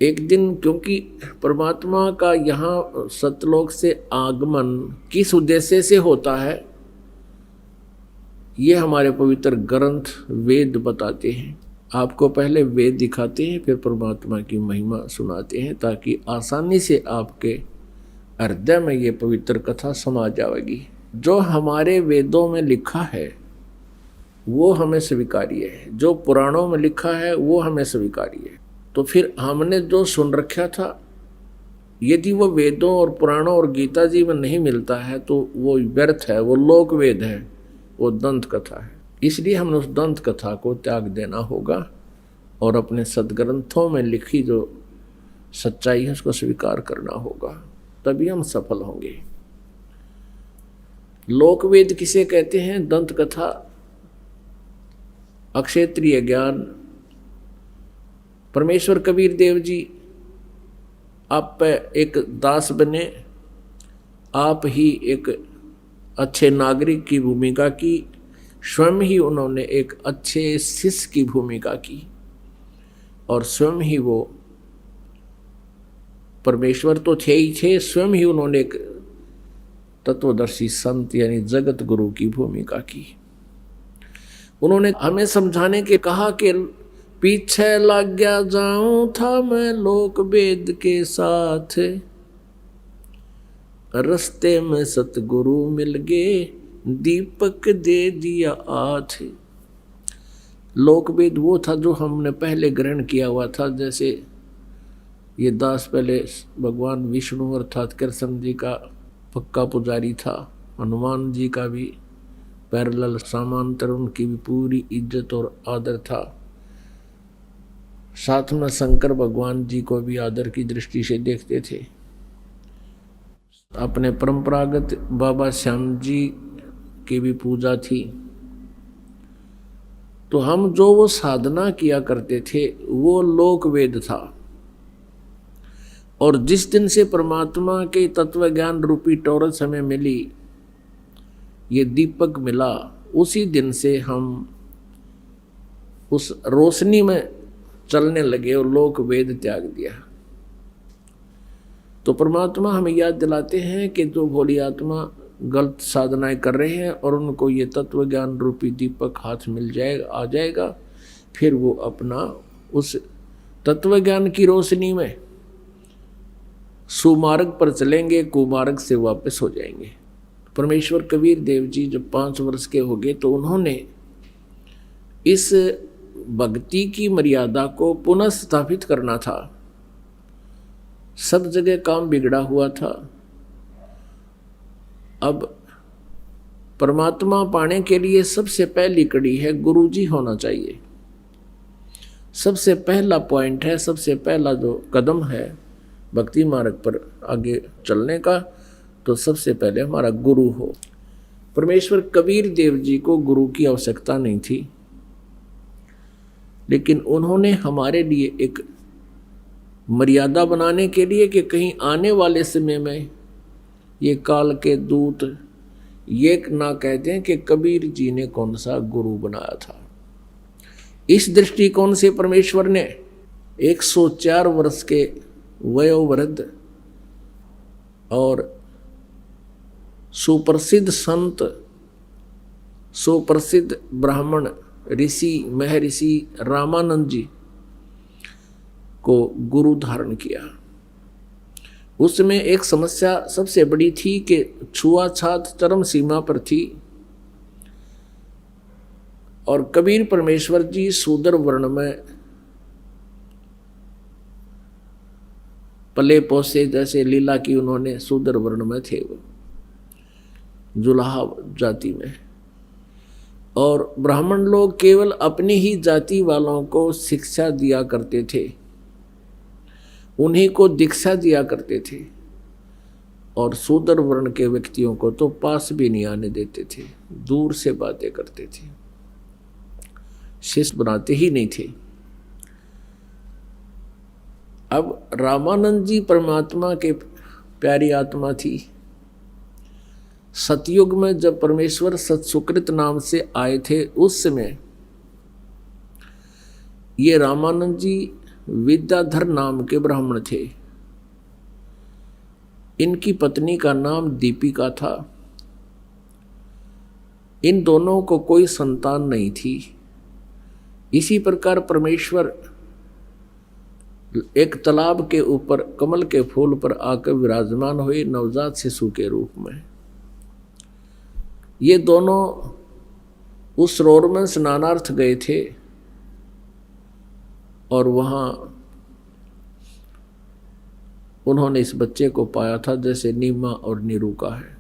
एक दिन, क्योंकि परमात्मा का यहाँ सतलोक से आगमन किस उद्देश्य से होता है, ये हमारे पवित्र ग्रंथ वेद बताते हैं। आपको पहले वेद दिखाते हैं, फिर परमात्मा की महिमा सुनाते हैं, ताकि आसानी से आपके हृदय में ये पवित्र कथा समा जाएगी। जो हमारे वेदों में लिखा है वो हमें स्वीकार्य है, जो पुराणों में लिखा है वो हमें स्वीकार्य है। तो फिर हमने जो सुन रखा था, यदि वो वेदों और पुराणों और गीता जी में नहीं मिलता है तो वो व्यर्थ है, वो लोक वेद है, वो दंत कथा है। इसलिए हमें उस दंत कथा को त्याग देना होगा और अपने सदग्रंथों में लिखी जो सच्चाई है उसको स्वीकार करना होगा, तभी हम सफल होंगे। लोकवेद किसे कहते हैं? दंत कथा, अक्षेत्रीय ज्ञान, परमेश्वर कबीर देव जी आप पे एक दास बने, आप ही एक अच्छे नागरिक की भूमिका की, स्वयं ही उन्होंने एक अच्छे शिष्य की भूमिका की और स्वयं ही वो परमेश्वर तो थे ही थे, स्वयं ही उन्होंने एक तत्वदर्शी संत यानी जगत गुरु की भूमिका की। उन्होंने हमें समझाने के कहा कि पीछे लग गया जाऊं था मैं लोक वेद के साथ, रस्ते में सतगुरु मिल गए दीपक दे दिया आथ। लोक वेद वो था जो हमने पहले ग्रहण किया हुआ था, जैसे ये दास पहले भगवान विष्णु अर्थात कृष्ण जी का पक्का पुजारी था, हनुमान जी का भी पैरेलल समांतर उनकी भी पूरी इज्जत और आदर था, साथ में शंकर भगवान जी को भी आदर की दृष्टि से देखते थे। अपने परंपरागत बाबा श्याम जी की भी पूजा थी। तो हम जो वो साधना किया करते थे वो लोक वेद था, और जिस दिन से परमात्मा के तत्व ज्ञान रूपी टॉरस हमें मिली, ये दीपक मिला, उसी दिन से हम उस रोशनी में चलने लगे और लोक वेद त्याग दिया। तो परमात्मा हमें याद दिलाते हैं कि जो भोली आत्मा गलत साधनाएं कर रहे हैं और उनको ये तत्व ज्ञान रूपी दीपक हाथ मिल जाएगा, आ जाएगा, फिर वो अपना उस तत्व ज्ञान की रोशनी में सुमार्ग पर चलेंगे, कुमार्ग से वापस हो जाएंगे। परमेश्वर कबीर देव जी जब 5 वर्ष के हो गए तो उन्होंने इस भक्ति की मर्यादा को पुनः स्थापित करना था। सब जगह काम बिगड़ा हुआ था। अब परमात्मा पाने के लिए सबसे पहली कड़ी है गुरु जी होना चाहिए। सबसे पहला पॉइंट है, सबसे पहला जो कदम है भक्ति मार्ग पर आगे चलने का, तो सबसे पहले हमारा गुरु हो। परमेश्वर कबीर देव जी को गुरु की आवश्यकता नहीं थी, लेकिन उन्होंने हमारे लिए एक मर्यादा बनाने के लिए कि कहीं आने वाले समय में ये काल के दूत ये ना कहते हैं कि कबीर जी ने कौन सा गुरु बनाया था। इस दृष्टिकोण से परमेश्वर ने 104 वर्ष के वयोवृद्ध और सुप्रसिद्ध संत, सुप्रसिद्ध ब्राह्मण ऋषि महर्षि रामानंद जी को गुरु धारण किया। उसमें एक समस्या सबसे बड़ी थी कि छुआछात चरम सीमा पर थी और कबीर परमेश्वर जी शूद्र वर्ण में पले पोसे, जैसे लीला की उन्होंने शूद्र वर्ण में थे, वो जुलाहा जाति में, और ब्राह्मण लोग केवल अपनी ही जाति वालों को शिक्षा दिया करते थे, उन्हीं को दीक्षा दिया करते थे, और शूद्र वर्ण के व्यक्तियों को तो पास भी नहीं आने देते थे, दूर से बातें करते थे, शिष्य बनाते ही नहीं थे। अब रामानंद जी परमात्मा के प्यारी आत्मा थी। सतयुग में जब परमेश्वर सत्सुकृत नाम से आए थे, उस समय ये रामानंद जी विद्याधर नाम के ब्राह्मण थे। इनकी पत्नी का नाम दीपिका था। इन दोनों को कोई संतान नहीं थी। इसी प्रकार परमेश्वर एक तालाब के ऊपर कमल के फूल पर आकर विराजमान हुए नवजात शिशु के रूप में। ये दोनों उस सरोवर में स्नानार्थ गए थे और वहाँ उन्होंने इस बच्चे को पाया था, जैसे नीमा और नीरू का है।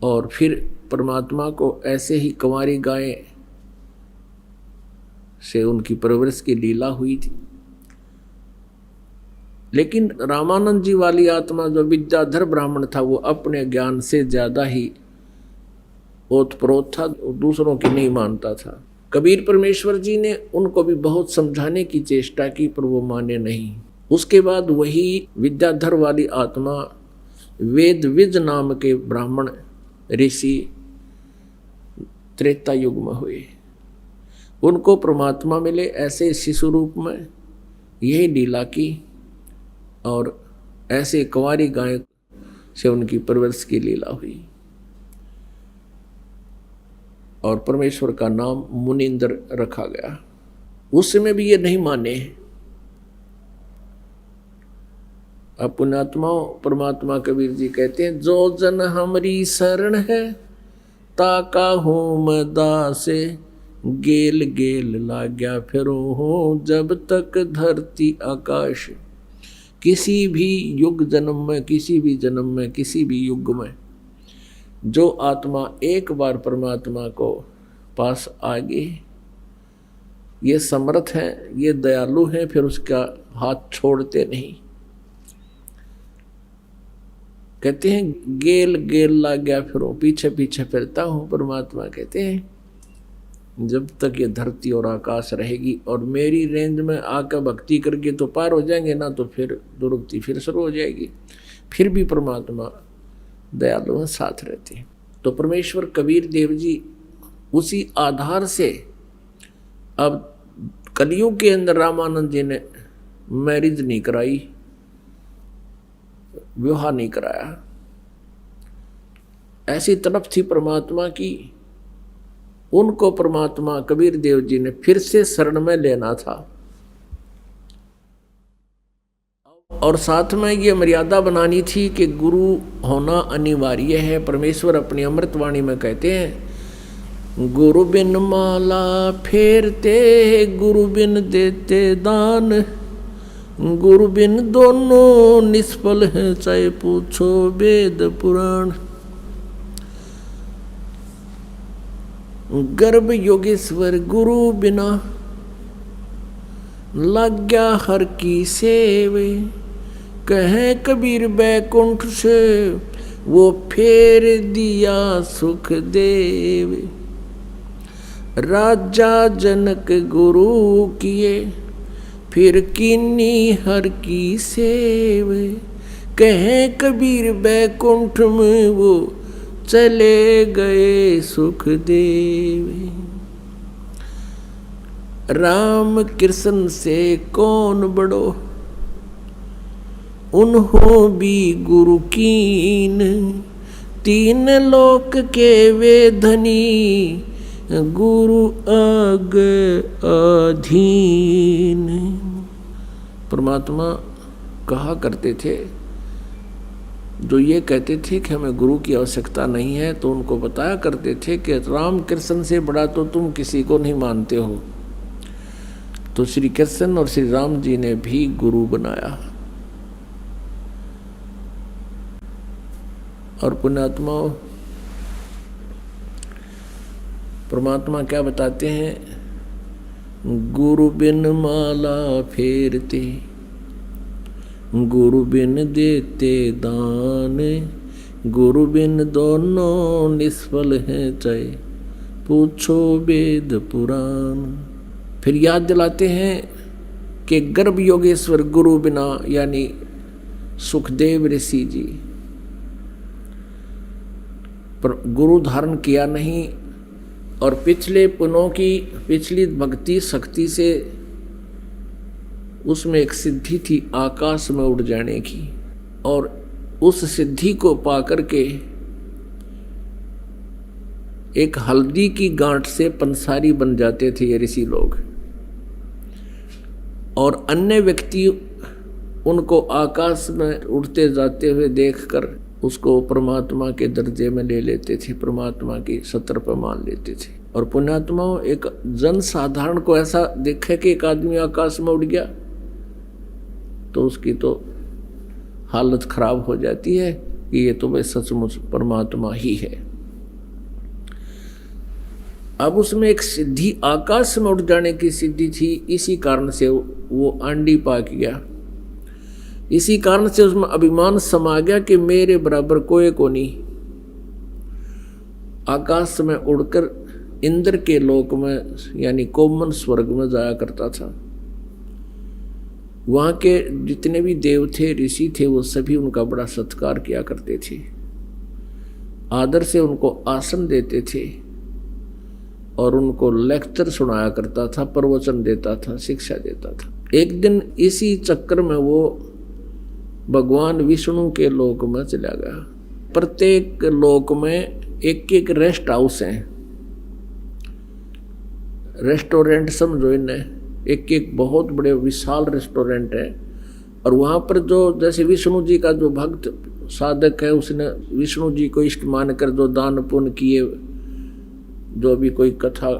और फिर परमात्मा को ऐसे ही कंवारी गाय से उनकी परवरिश की लीला हुई थी। लेकिन रामानंद जी वाली आत्मा जो विद्याधर ब्राह्मण था, वो अपने ज्ञान से ज्यादा ही ओतप्रोत था, दूसरों की नहीं मानता था। कबीर परमेश्वर जी ने उनको भी बहुत समझाने की चेष्टा की, पर वो माने नहीं। उसके बाद वही विद्याधर वाली आत्मा वेद विज नाम के ब्राह्मण ऋषि त्रेता युग में हुए, उनको परमात्मा मिले ऐसे शिशु रूप में, यही लीला की, और ऐसे कुंवारी गाय से उनकी परवरिश की लीला हुई, और परमेश्वर का नाम मुनींद्र रखा गया। उस समय भी ये नहीं माने। अब पुण्यात्माओं, परमात्मा कबीर जी कहते हैं, जो जन हमारी शरण है ताका हूँ मैं दासे, गेल गेल लाग्या फिरो हो जब तक धरती आकाश। किसी भी युग जन्म में, किसी भी जन्म में, किसी भी युग में जो आत्मा एक बार परमात्मा को पास आ गई, ये समर्थ है, ये दयालु है, फिर उसका हाथ छोड़ते नहीं। कहते हैं गेल गेल ला गया फिरो, पीछे पीछे फिरता हूँ। परमात्मा कहते हैं जब तक ये धरती और आकाश रहेगी और मेरी रेंज में आकर भक्ति करके तो पार हो जाएंगे ना, तो फिर दुर्गति फिर शुरू हो जाएगी। फिर भी परमात्मा दयालु में साथ रहते हैं। तो परमेश्वर कबीर देव जी उसी आधार से अब कलयुग के अंदर रामानंद जी ने मैरिज नहीं कराई, विवाह नहीं कराया। ऐसी तरफ थी परमात्मा की, उनको परमात्मा कबीर देव जी ने फिर से शरण में लेना था, और साथ में ये मर्यादा बनानी थी कि गुरु होना अनिवार्य है। परमेश्वर अपनी अमृतवाणी में कहते हैं, गुरु बिन माला फेरते, गुरु बिन देते दान, गुरु बिन दोनों निष्फल हैं, चाहे पूछो वेद पुराण। गर्भ योगेश्वर गुरु बिना, लाग्या हर की सेवे, कहे कबीर बैकुंठ से, वो फेर दिया सुख देव। राजा जनक गुरु किए, फिर कीनी हर की सेवे, कहे कबीर बैकुंठ में, वो चले गए सुख देव। राम कृष्ण से कौन बड़ो, उन्हों भी गुरु कीन, तीन लोक के वे धनी, गुरु आग अधीन। परमात्मा कहा करते थे, जो ये कहते थे कि हमें गुरु की आवश्यकता नहीं है, तो उनको बताया करते थे कि राम कृष्ण से बड़ा तो तुम किसी को नहीं मानते हो। तो श्री कृष्ण और श्री राम जी ने भी गुरु बनाया। और पुण्यात्माओं, परमात्मा क्या बताते हैं, गुरु बिन माला फेरते, गुरु बिन देते दान, गुरु बिन दोनों निष्फल हैं, चाहे पूछो वेद पुराण। फिर याद दिलाते हैं कि गर्भ योगेश्वर गुरु बिना, यानी सुखदेव ऋषि जी, पर गुरु धारण किया नहीं, और पिछले पुनों की पिछली भक्ति शक्ति से उसमें एक सिद्धि थी आकाश में उड़ जाने की, और उस सिद्धि को पाकर के एक हल्दी की गांठ से पंसारी बन जाते थे ये ऋषि लोग, और अन्य व्यक्ति उनको आकाश में उड़ते जाते हुए देखकर उसको परमात्मा के दर्जे में ले लेते थे, परमात्मा की सत्र पर मान लेते थे। और पुण्यात्माओं, एक जन साधारण को ऐसा देखे कि एक आदमी आकाश में उड़ गया, तो उसकी तो हालत खराब हो जाती है कि ये तो भाई सचमुच परमात्मा ही है। अब उसमें एक सिद्धि आकाश में उड़ जाने की सिद्धि थी, इसी कारण से वो आंडी पाक गया। इसी कारण से उसमें अभिमान समा गया कि मेरे बराबर कोई को नहीं। आकाश में उड़कर इंद्र के लोक में यानी कॉमन स्वर्ग में जाया करता था। वहाँ के जितने भी देव थे, ऋषि थे, वो सभी उनका बड़ा सत्कार किया करते थे, आदर से उनको आसन देते थे और उनको लेक्चर सुनाया करता था, प्रवचन देता था, शिक्षा देता था। एक दिन इसी चक्कर में वो भगवान विष्णु के लोक में चला गया। प्रत्येक लोक में एक एक रेस्ट हाउस हैं, रेस्टोरेंट समझो इन्हें, एक एक बहुत बड़े विशाल रेस्टोरेंट है। और वहाँ पर जो जैसे विष्णु जी का जो भक्त साधक है, उसने विष्णु जी को इष्ट मानकर जो दान पुण्य किए, जो भी कोई कथा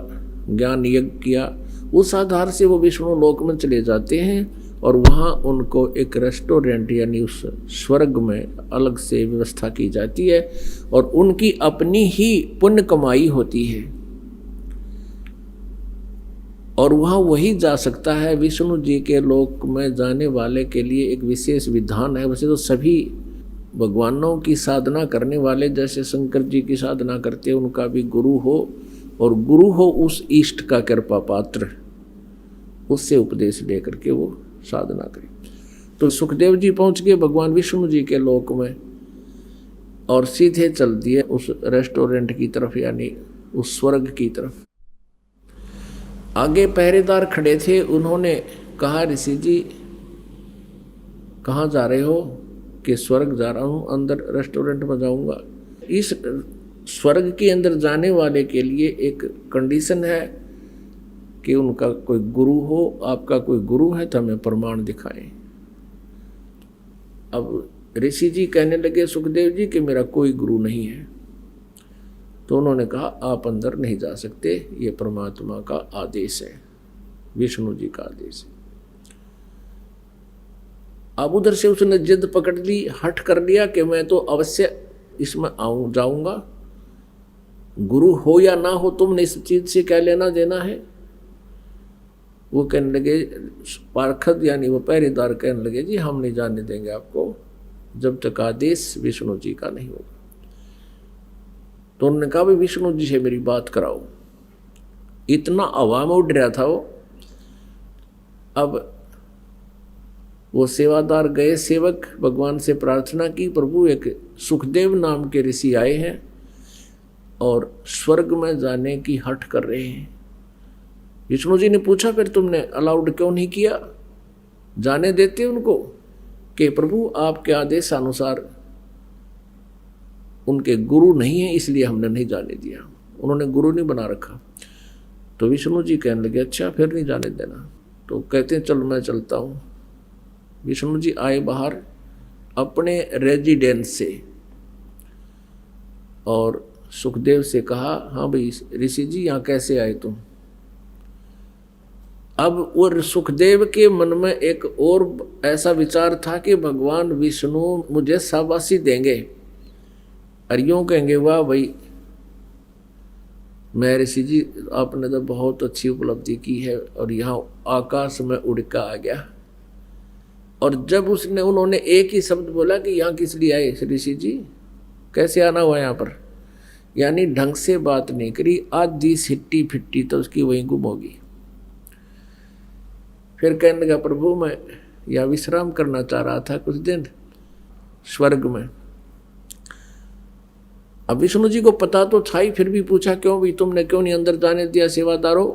ज्ञान यज्ञ किया, उस आधार से वो विष्णु लोक में चले जाते हैं और वहाँ उनको एक रेस्टोरेंट यानी उस स्वर्ग में अलग से व्यवस्था की जाती है और उनकी अपनी ही पुण्य कमाई होती है और वहाँ वही जा सकता है। विष्णु जी के लोक में जाने वाले के लिए एक विशेष विधान है। वैसे तो सभी भगवानों की साधना करने वाले जैसे शंकर जी की साधना करते हैं, उनका भी गुरु हो और गुरु हो उस इष्ट का कृपा पात्र, उससे उपदेश लेकर के वो साधना करें। तो सुखदेव जी पहुंच गए भगवान विष्णु जी के लोक में और सीधे चल दिए उस रेस्टोरेंट की तरफ यानी उस स्वर्ग की तरफ। आगे पहरेदार खड़े थे, उन्होंने कहा ऋषि जी कहाँ जा रहे हो? कि स्वर्ग जा रहा हूँ, अंदर रेस्टोरेंट में जाऊँगा। इस स्वर्ग के अंदर जाने वाले के लिए एक कंडीशन है कि उनका कोई गुरु हो। आपका कोई गुरु है तो हमें प्रमाण दिखाएं। अब ऋषि जी कहने लगे सुखदेव जी कि मेरा कोई गुरु नहीं है। तो उन्होंने कहा आप अंदर नहीं जा सकते, ये परमात्मा का आदेश है, विष्णु जी का आदेश है। अब उधर से उसने जिद पकड़ ली, हट कर लिया कि मैं तो अवश्य इसमें जाऊंगा, गुरु हो या ना हो तुमने इस चीज से क्या लेना देना है। वो कहने लगे, पार्षद यानी वो पहरेदार कहने लगे जी हम नहीं जाने देंगे आपको जब तक आदेश विष्णु जी का नहीं होगा। तो उन्होंने कहा भाई विष्णु जी से मेरी बात कराओ। इतना हवा में उड़ रहा था वो। अब वो सेवादार गए, सेवक भगवान से प्रार्थना की, प्रभु एक सुखदेव नाम के ऋषि आए हैं और स्वर्ग में जाने की हठ कर रहे हैं। विष्णु जी ने पूछा फिर तुमने अलाउड क्यों नहीं किया, जाने देते उनको? कि प्रभु आपके आदेशानुसार उनके गुरु नहीं है इसलिए हमने नहीं जाने दिया, उन्होंने गुरु नहीं बना रखा। तो विष्णु जी कहने लगे अच्छा फिर नहीं जाने देना। तो कहते हैं चल मैं चलता हूँ। विष्णु जी आए बाहर अपने रेजिडेंस से और सुखदेव से कहा हाँ भाई ऋषि जी यहाँ कैसे आए तुम? अब वो सुखदेव के मन में एक और ऐसा विचार था कि भगवान विष्णु मुझे शाबाशी देंगे और यूँ कहेंगे वाह भाई मैं ऋषि जी आपने तो बहुत अच्छी उपलब्धि की है और यहाँ आकाश में उड़ कर आ गया। और जब उन्होंने एक ही शब्द बोला कि यहाँ किस लिए आए ऋषि जी, कैसे आना हुआ यहाँ पर, यानी ढंग से बात नहीं करी, आधी सिट्टी फिट्टी तो उसकी वहीं गुम होगी। फिर कहने लगा प्रभु मैं यहाँ विश्राम करना चाह रहा था कुछ दिन स्वर्ग में। अब विष्णु जी को पता तो था ही, फिर भी पूछा क्यों भी तुमने क्यों नहीं अंदर जाने दिया सेवादारों?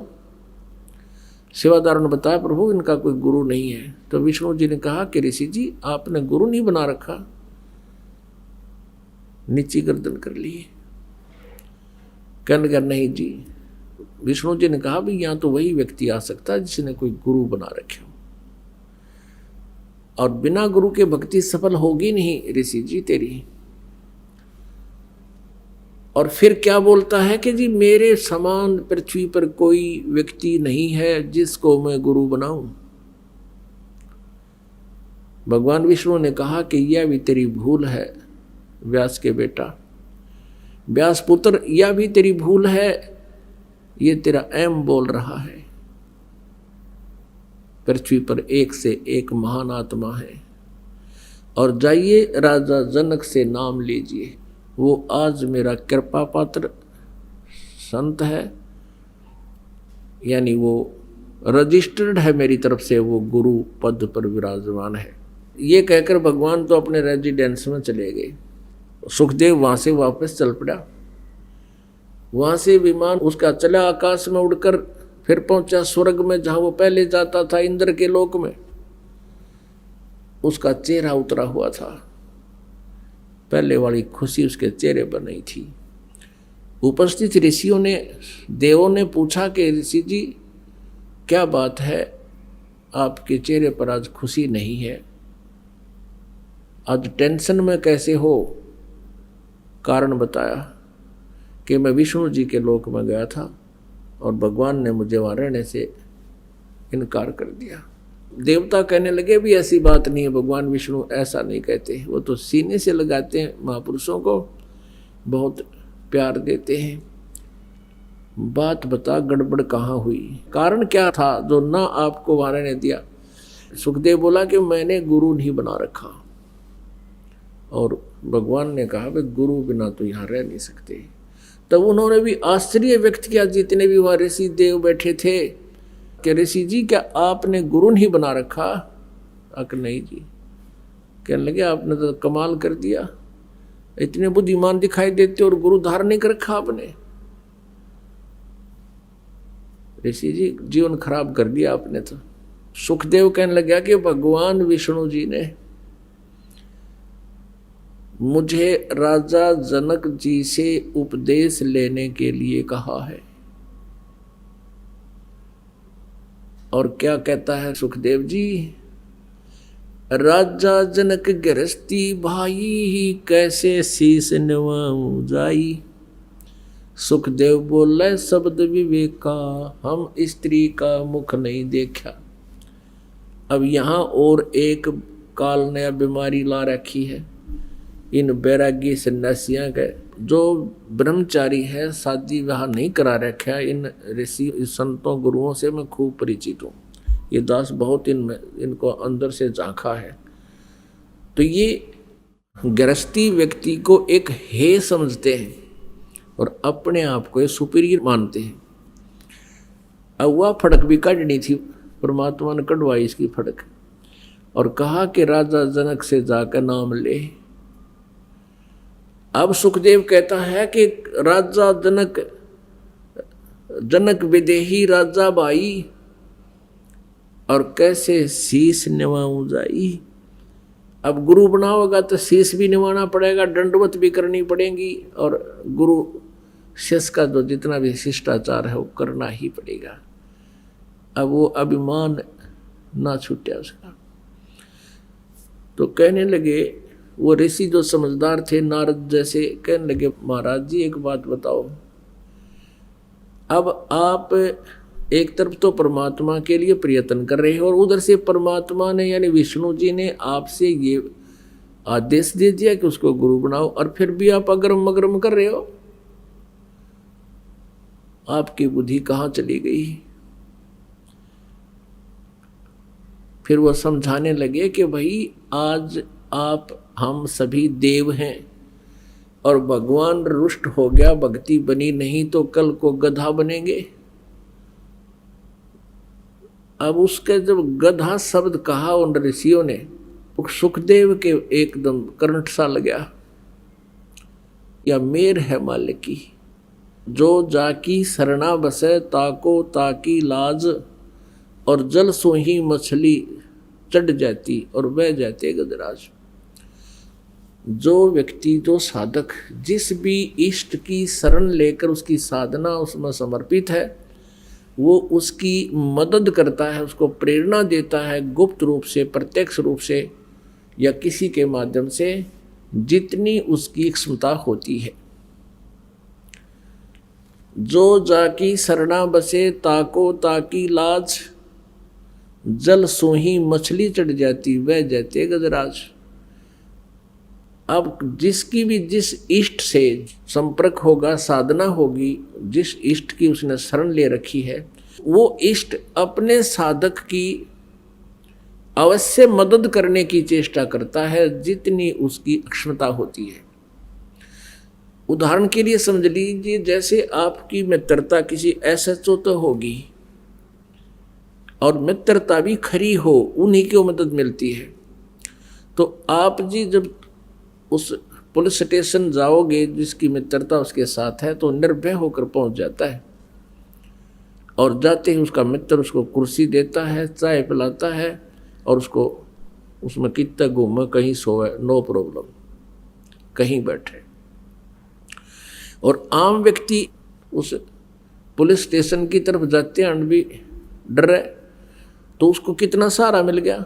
सेवादारों ने बताया प्रभु इनका कोई गुरु नहीं है। तो विष्णु जी ने कहा कि ऋषि जी आपने गुरु नहीं बना रखा, नीची गर्दन कर ली। कहने लगा नहीं जी। विष्णु जी ने कहा भी यहाँ तो वही व्यक्ति आ सकता है जिसने कोई गुरु बना रखे हो, और बिना गुरु के भक्ति सफल होगी नहीं ऋषि जी तेरी। और फिर क्या बोलता है कि जी मेरे समान पृथ्वी पर कोई व्यक्ति नहीं है जिसको मैं गुरु बनाऊं। भगवान विष्णु ने कहा कि यह भी तेरी भूल है व्यास के बेटा, व्यास पुत्र, यह भी तेरी भूल है, ये तेरा एम बोल रहा है। पृथ्वी पर एक से एक महान आत्मा है और जाइए राजा जनक से नाम लीजिए, वो आज मेरा कृपा पात्र संत है यानी वो रजिस्टर्ड है मेरी तरफ से, वो गुरु पद पर विराजमान है। ये कहकर भगवान तो अपने रेजिडेंस में चले गए। सुखदेव वहाँ से वापस चल पड़ा। वहाँ से विमान उसका चला आकाश में उड़कर फिर पहुंचा स्वर्ग में, जहाँ वो पहले जाता था, इंद्र के लोक में। उसका चेहरा उतरा हुआ था, पहले वाली खुशी उसके चेहरे पर नहीं थी। उपस्थित ऋषियों ने, देवों ने पूछा कि ऋषि जी क्या बात है, आपके चेहरे पर आज खुशी नहीं है, आज टेंशन में कैसे हो? कारण बताया कि मैं विष्णु जी के लोक में गया था और भगवान ने मुझे वहाँ रहने से इनकार कर दिया। देवता कहने लगे भी ऐसी बात नहीं है, भगवान विष्णु ऐसा नहीं कहते, वो तो सीने से लगाते हैं, महापुरुषों को बहुत प्यार देते हैं। बात बता, गड़बड़ कहाँ हुई, कारण क्या था जो ना आपको वहाँ रहने दिया? सुखदेव बोला कि मैंने गुरु नहीं बना रखा। और भगवान ने कहा भाई गुरु बिना तो यहाँ रह नहीं सकते। तब उन्होंने भी आश्चर्य व्यक्त किया, जितने भी वहाँ ऋषि देव बैठे थे, कि ऋषि जी क्या आपने गुरु नहीं बना रखा? अक नहीं जी। कहने लगे आपने तो कमाल कर दिया, इतने बुद्धिमान दिखाई देते और गुरु धारण नहीं कर रखा आपने। ऋषि जी जीवन खराब कर दिया आपने तो। सुखदेव कहने लगा कि भगवान विष्णु जी ने मुझे राजा जनक जी से उपदेश लेने के लिए कहा है। और क्या कहता है सुखदेव जी? राजा जनक गृहस्थी भाई, कैसे शीस नवाऊं जाई। सुखदेव बोले शब्द विवेका, हम स्त्री का मुख नहीं देखा। अब यहाँ और एक काल नया बीमारी ला रखी है इन बैरागी सन्यासियां के। जो ब्रह्मचारी है, शादी विवाह नहीं करा रखा है, इन ऋषि संतों गुरुओं से मैं खूब परिचित हूँ। ये दास बहुत इनको अंदर से झांका है। तो ये गृहस्थी व्यक्ति को एक हे समझते हैं और अपने आप को सुपीरियर मानते हैं। अब वह फड़क भी काटनी थी, परमात्मा ने कटवाई इसकी फड़क और कहा कि राजा जनक से जाकर नाम ले। अब सुखदेव कहता है कि राजा जनक विदेही राजा भाई, और कैसे शीश निवाऊं जाई। अब गुरु बनाओगा तो शीश भी निवाना पड़ेगा, दंडवत भी करनी पड़ेगी, और गुरु शिष्य का जो जितना भी शिष्टाचार है वो करना ही पड़ेगा। अब वो अभिमान ना छूटे उसका। तो कहने लगे वो ऋषि जो समझदार थे, नारद जैसे, कहने लगे महाराज जी एक बात बताओ, अब आप एक तरफ तो परमात्मा के लिए प्रयत्न कर रहे हो और उधर से परमात्मा ने यानी विष्णु जी ने आपसे ये आदेश दे दिया कि उसको गुरु बनाओ, और फिर भी आप अगरम मगरम कर रहे हो। आपकी बुद्धि कहाँ चली गई? फिर वो समझाने लगे कि भाई आज आप हम सभी देव हैं और भगवान रुष्ट हो गया, भक्ति बनी नहीं तो कल को गधा बनेंगे। अब उसके जब गधा शब्द कहा उन ऋषियों ने, सुखदेव के एकदम करंट सा लग गया। या मेर है मालिक की, जो जाकी शरणा बसे ताको ताकी लाज, और जल सोही मछली चढ़ जाती और बह जाते गजराज। जो व्यक्ति, जो साधक जिस भी इष्ट की शरण लेकर उसकी साधना उसमें समर्पित है, वो उसकी मदद करता है, उसको प्रेरणा देता है, गुप्त रूप से, प्रत्यक्ष रूप से या किसी के माध्यम से, जितनी उसकी क्षमता होती है। जो जाकी शरणा बसे ताको ताकी लाज, जल सोही मछली चढ़ जाती वह जाते गजराज। अब जिसकी भी जिस इष्ट से संपर्क होगा, साधना होगी, जिस इष्ट की उसने शरण ले रखी है, वो इष्ट अपने साधक की अवश्य मदद करने की चेष्टा करता है, जितनी उसकी क्षमता होती है। उदाहरण के लिए समझ लीजिए, जैसे आपकी मित्रता किसी एसएचओ तो होगी, और मित्रता भी खरी हो, उन्हीं को मदद मिलती है। तो आप जी जब उस पुलिस स्टेशन जाओगे जिसकी मित्रता उसके साथ है तो निर्भय होकर पहुंच जाता है, और जाते ही उसका मित्र उसको कुर्सी देता है, चाय पिलाता है, और उसको उसमें कितना घूमे, कहीं सोए, नो प्रॉब्लम, कहीं बैठे। और आम व्यक्ति उस पुलिस स्टेशन की तरफ जाते हैं भी डरे, तो उसको कितना सहारा मिल गया।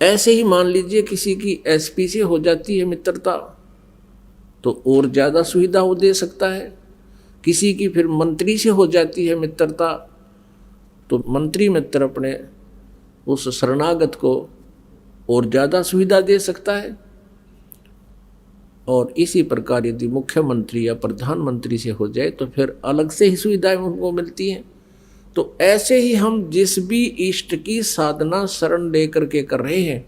ऐसे ही मान लीजिए किसी की एसपी से हो जाती है मित्रता तो और ज़्यादा सुविधा वो दे सकता है, किसी की फिर मंत्री से हो जाती है मित्रता तो मंत्री मित्र अपने उस शरणागत को और ज़्यादा सुविधा दे सकता है। और इसी प्रकार यदि मुख्यमंत्री या प्रधानमंत्री से हो जाए तो फिर अलग से ही सुविधाएं उनको मिलती हैं। तो ऐसे ही हम जिस भी इष्ट की साधना शरण लेकर के कर रहे हैं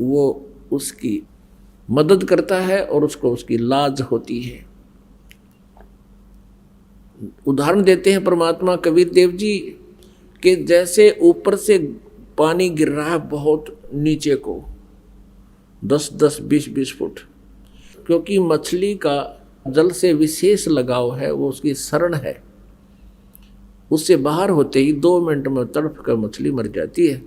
वो उसकी मदद करता है और उसको उसकी लाज होती है। उदाहरण देते हैं परमात्मा कबीर देव जी के, जैसे ऊपर से पानी गिर रहा है बहुत नीचे को 10-10, 20-20 फुट, क्योंकि मछली का जल से विशेष लगाव है, वो उसकी शरण है। उससे बाहर होते ही 2 मिनट में तड़प कर मछली मर जाती है।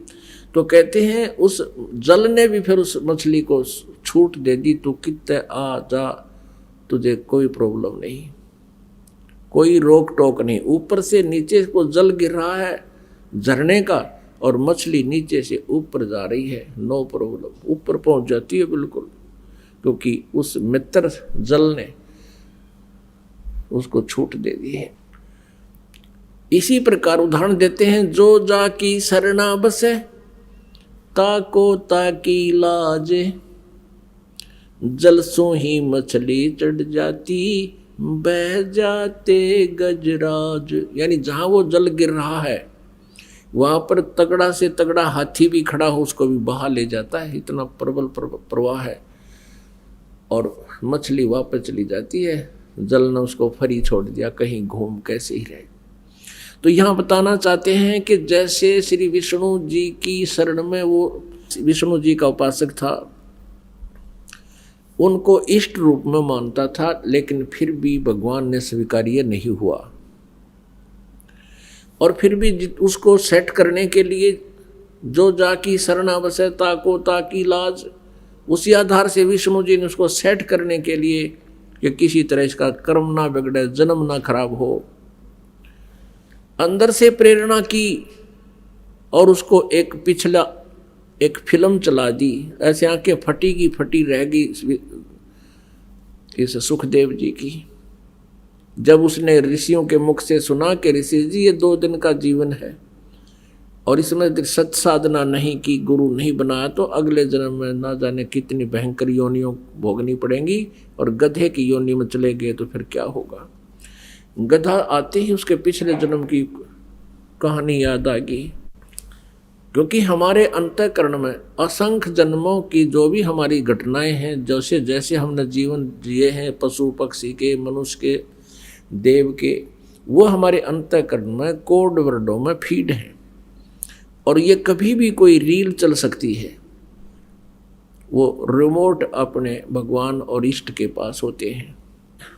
तो कहते हैं उस जल ने भी फिर उस मछली को छूट दे दी, तू कितने आ जा, तुझे कोई प्रॉब्लम नहीं, कोई रोक टोक नहीं। ऊपर से नीचे को जल गिर रहा है झरने का और मछली नीचे से ऊपर जा रही है, नो प्रॉब्लम, ऊपर पहुंच जाती है बिल्कुल, क्योंकि उस मित्र जल ने उसको छूट दे दी है। इसी प्रकार उदाहरण देते हैं, जो जाकी शरणा बसे ताको ताकी लाज, जल सो ही मछली चढ़ जाती बह जाते गजराज। यानी जहां वो जल गिर रहा है वहां पर तगड़ा से तगड़ा हाथी भी खड़ा हो उसको भी बहा ले जाता है, इतना प्रबल प्रवाह है, और मछली वापस चली जाती है। जल ने उसको फरी छोड़ दिया, कहीं घूम कैसे ही रहे। तो यहाँ बताना चाहते हैं कि जैसे श्री विष्णु जी की शरण में वो विष्णु जी का उपासक था, उनको इष्ट रूप में मानता था, लेकिन फिर भी भगवान ने स्वीकार्य नहीं हुआ, और फिर भी उसको सेट करने के लिए जो जाकी शरणा बसे ताको ताकी लाज, उसी आधार से विष्णु जी ने उसको सेट करने के लिए कि किसी तरह इसका कर्म ना बिगड़े, जन्म ना खराब हो, अंदर से प्रेरणा की और उसको एक फिल्म चला दी। ऐसे आंखें फटी की फटी रह गई इस सुखदेव जी की, जब उसने ऋषियों के मुख से सुना कि ऋषि जी ये 2 दिन का जीवन है और इसमें सत साधना नहीं की, गुरु नहीं बनाया, तो अगले जन्म में ना जाने कितनी भयंकर योनियों भोगनी पड़ेंगी, और गधे की योनि में चले गए तो फिर क्या होगा। गधा आते ही उसके पिछले जन्म की कहानी याद आ गई, क्योंकि हमारे अंतःकरण में असंख्य जन्मों की जो भी हमारी घटनाएं हैं, जैसे जैसे हमने जीवन जिए हैं, पशु पक्षी के, मनुष्य के, देव के, वो हमारे अंतःकरण में कोड वर्डों में फीड है, और ये कभी भी कोई रील चल सकती है। वो रिमोट अपने भगवान और इष्ट के पास होते हैं।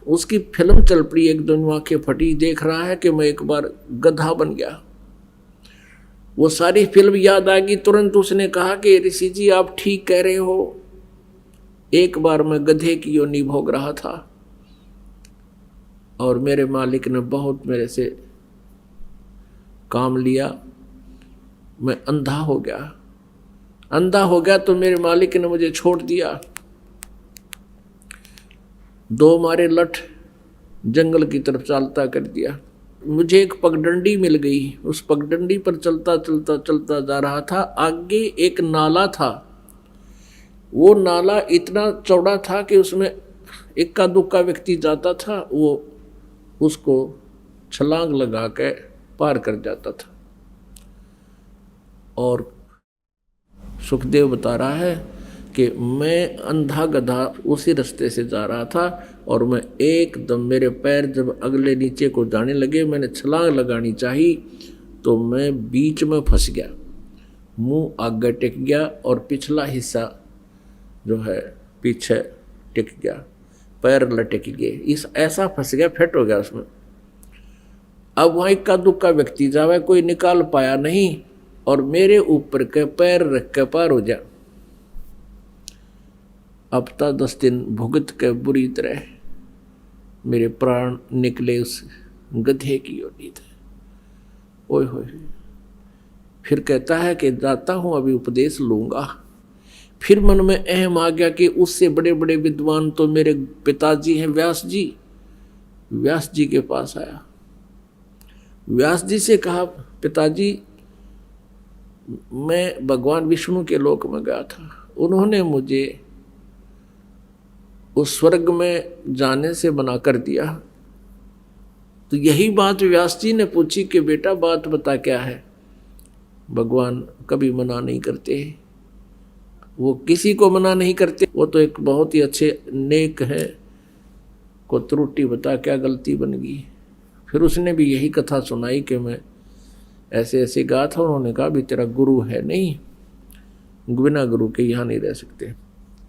उसकी फिल्म चल पड़ी, एक दिन आंखें फटी, देख रहा है कि मैं एक बार गधा बन गया। वो सारी फिल्म याद आ गई, तुरंत उसने कहा कि ऋषि जी आप ठीक कह रहे हो, एक बार मैं गधे की योनि भोग रहा था और मेरे मालिक ने बहुत मेरे से काम लिया, मैं अंधा हो गया तो मेरे मालिक ने मुझे छोड़ दिया, 2 मारे लठ जंगल की तरफ चालता कर दिया। मुझे एक पगडंडी मिल गई, उस पगडंडी पर चलता जा रहा था। आगे एक नाला था, वो नाला इतना चौड़ा था कि उसमें इक्का दुक्का व्यक्ति जाता था, वो उसको छलांग लगा के पार कर जाता था। और सुखदेव बता रहा है कि मैं अंधा गधा उसी रास्ते से जा रहा था और मैं एकदम, मेरे पैर जब अगले नीचे को जाने लगे, मैंने छलांग लगानी चाहिए तो मैं बीच में फंस गया, मुंह आगे टिक गया और पिछला हिस्सा जो है पीछे टिक गया, पैर लटक गए, इस ऐसा फंस गया, फिट हो गया उसमें। अब वहाँ इक्का दुक्का व्यक्ति जावे, कोई निकाल पाया नहीं और मेरे ऊपर के पैर रख के पार हो जा। अब तक 10 दिन भुगत के बुरी तरह मेरे प्राण निकले उस गधे की योनि थे। ओए होए। फिर कहता है कि जाता हूँ, अभी उपदेश लूँगा। फिर मन में अहम आ गया कि उससे बड़े बड़े विद्वान तो मेरे पिताजी हैं, व्यास जी। व्यास जी के पास आया, व्यास जी से कहा, पिताजी मैं भगवान विष्णु के लोक में गया था, उन्होंने मुझे उस स्वर्ग में जाने से मना कर दिया। तो यही बात व्यास जी ने पूछी कि बेटा बात बता क्या है। भगवान कभी मना नहीं करते, वो किसी को मना नहीं करते, वो तो एक बहुत ही अच्छे नेक है, को त्रुटि बता क्या गलती बन गई। फिर उसने भी यही कथा सुनाई कि मैं ऐसे ऐसे गा था। उन्होंने कहा भी तेरा गुरु है नहीं, बिना गुरु के यहाँ नहीं रह सकते।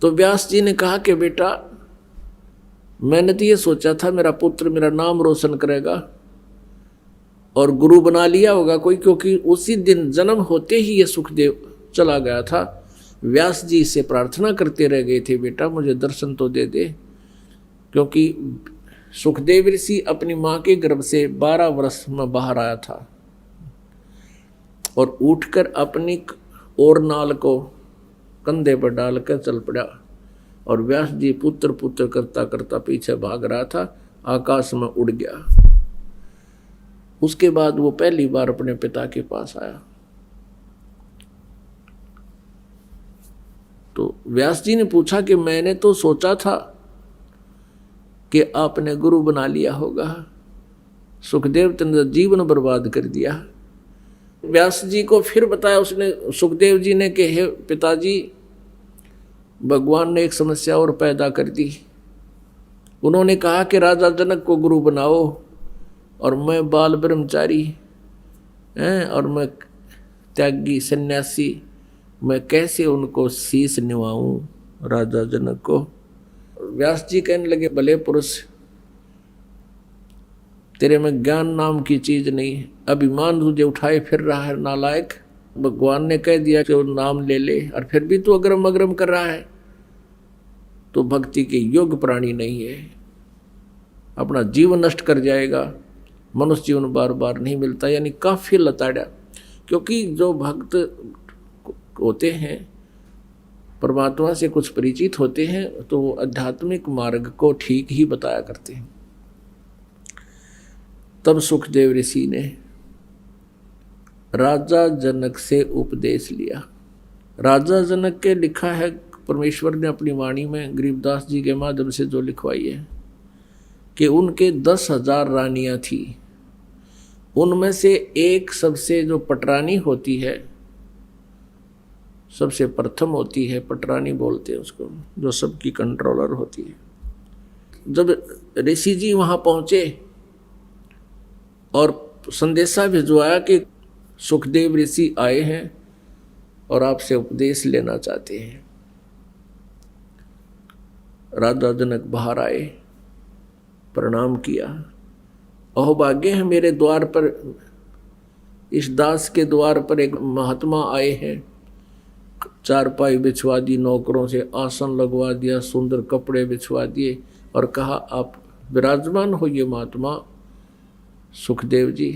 तो व्यास जी ने कहा कि बेटा मैंने तो ये सोचा था मेरा पुत्र मेरा नाम रोशन करेगा और गुरु बना लिया होगा कोई, क्योंकि उसी दिन जन्म होते ही ये सुखदेव चला गया था। व्यास जी से प्रार्थना करते रह गए थे, बेटा मुझे दर्शन तो दे दे, क्योंकि सुखदेव ऋषि अपनी माँ के गर्भ से 12 वर्ष में बाहर आया था और उठकर अपनी और नाल को कंधे पर डालकर चल पड़ा और व्यास जी पुत्र पुत्र करता करता पीछे भाग रहा था, आकाश में उड़ गया। उसके बाद वो पहली बार अपने पिता के पास आया। तो व्यास जी ने पूछा कि मैंने तो सोचा था कि आपने गुरु बना लिया होगा, सुखदेव तेरा जीवन बर्बाद कर दिया। व्यास जी को फिर बताया उसने, सुखदेव जी ने कि हे पिताजी भगवान ने एक समस्या और पैदा कर दी। उन्होंने कहा कि राजा जनक को गुरु बनाओ और मैं बाल ब्रह्मचारी हैं और मैं त्यागी सन्यासी, मैं कैसे उनको शीश निभाऊं राजा जनक को। व्यास जी कहने लगे भले पुरुष तेरे में ज्ञान नाम की चीज नहीं, अभिमान तुझे उठाए फिर रहा है नालायक। भगवान ने कह दिया कि वो नाम ले ले और फिर भी तू अग्रम अग्रम कर रहा है, तो भक्ति के योग्य प्राणी नहीं है, अपना जीवन नष्ट कर जाएगा। मनुष्य जीवन बार बार नहीं मिलता, यानी काफी लताड़ा। क्योंकि जो भक्त होते हैं परमात्मा से कुछ परिचित होते हैं तो वो आध्यात्मिक मार्ग को ठीक ही बताया करते हैं। तब सुखदेव ऋषि ने राजा जनक से उपदेश लिया। राजा जनक के लिखा है परमेश्वर ने अपनी वाणी में गरीबदास जी के माध्यम से जो लिखवाई है कि उनके 10,000 रानियां थी, उनमें से एक सबसे जो पटरानी होती है, सबसे प्रथम होती है, पटरानी बोलते हैं उसको, जो सबकी कंट्रोलर होती है। जब ऋषि जी वहाँ पहुँचे और संदेशा भिजवाया कि सुखदेव ऋषि आए हैं और आपसे उपदेश लेना चाहते हैं, राजा जनक बाहर आए, प्रणाम किया। अहोभाग्य है मेरे द्वार पर, इस दास के द्वार पर एक महात्मा आए हैं, चारपाई बिछवा दी, नौकरों से आसन लगवा दिया, सुंदर कपड़े बिछवा दिए और कहा आप विराजमान होइए महात्मा सुखदेव जी।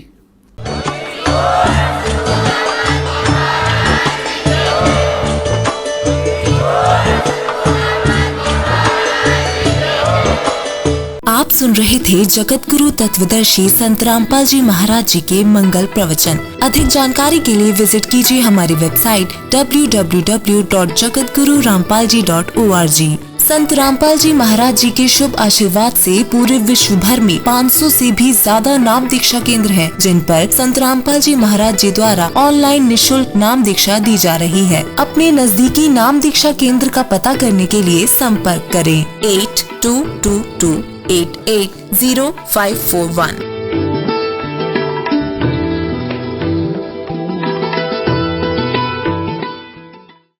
आप आप सुन रहे थे जगत गुरु तत्वदर्शी संत रामपाल जी महाराज जी के मंगल प्रवचन। अधिक जानकारी के लिए विजिट कीजिए हमारी वेबसाइट www.jagatgururampalji.org। संत रामपाल जी महाराज जी के शुभ आशीर्वाद से पूरे विश्व भर में 500 से भी ज्यादा नाम दीक्षा केंद्र हैं, जिन पर संत रामपाल जी महाराज जी द्वारा ऑनलाइन निशुल्क नाम दीक्षा दी जा रही है। अपने नजदीकी नाम दीक्षा केंद्र का पता करने के लिए संपर्क करें 8222880541।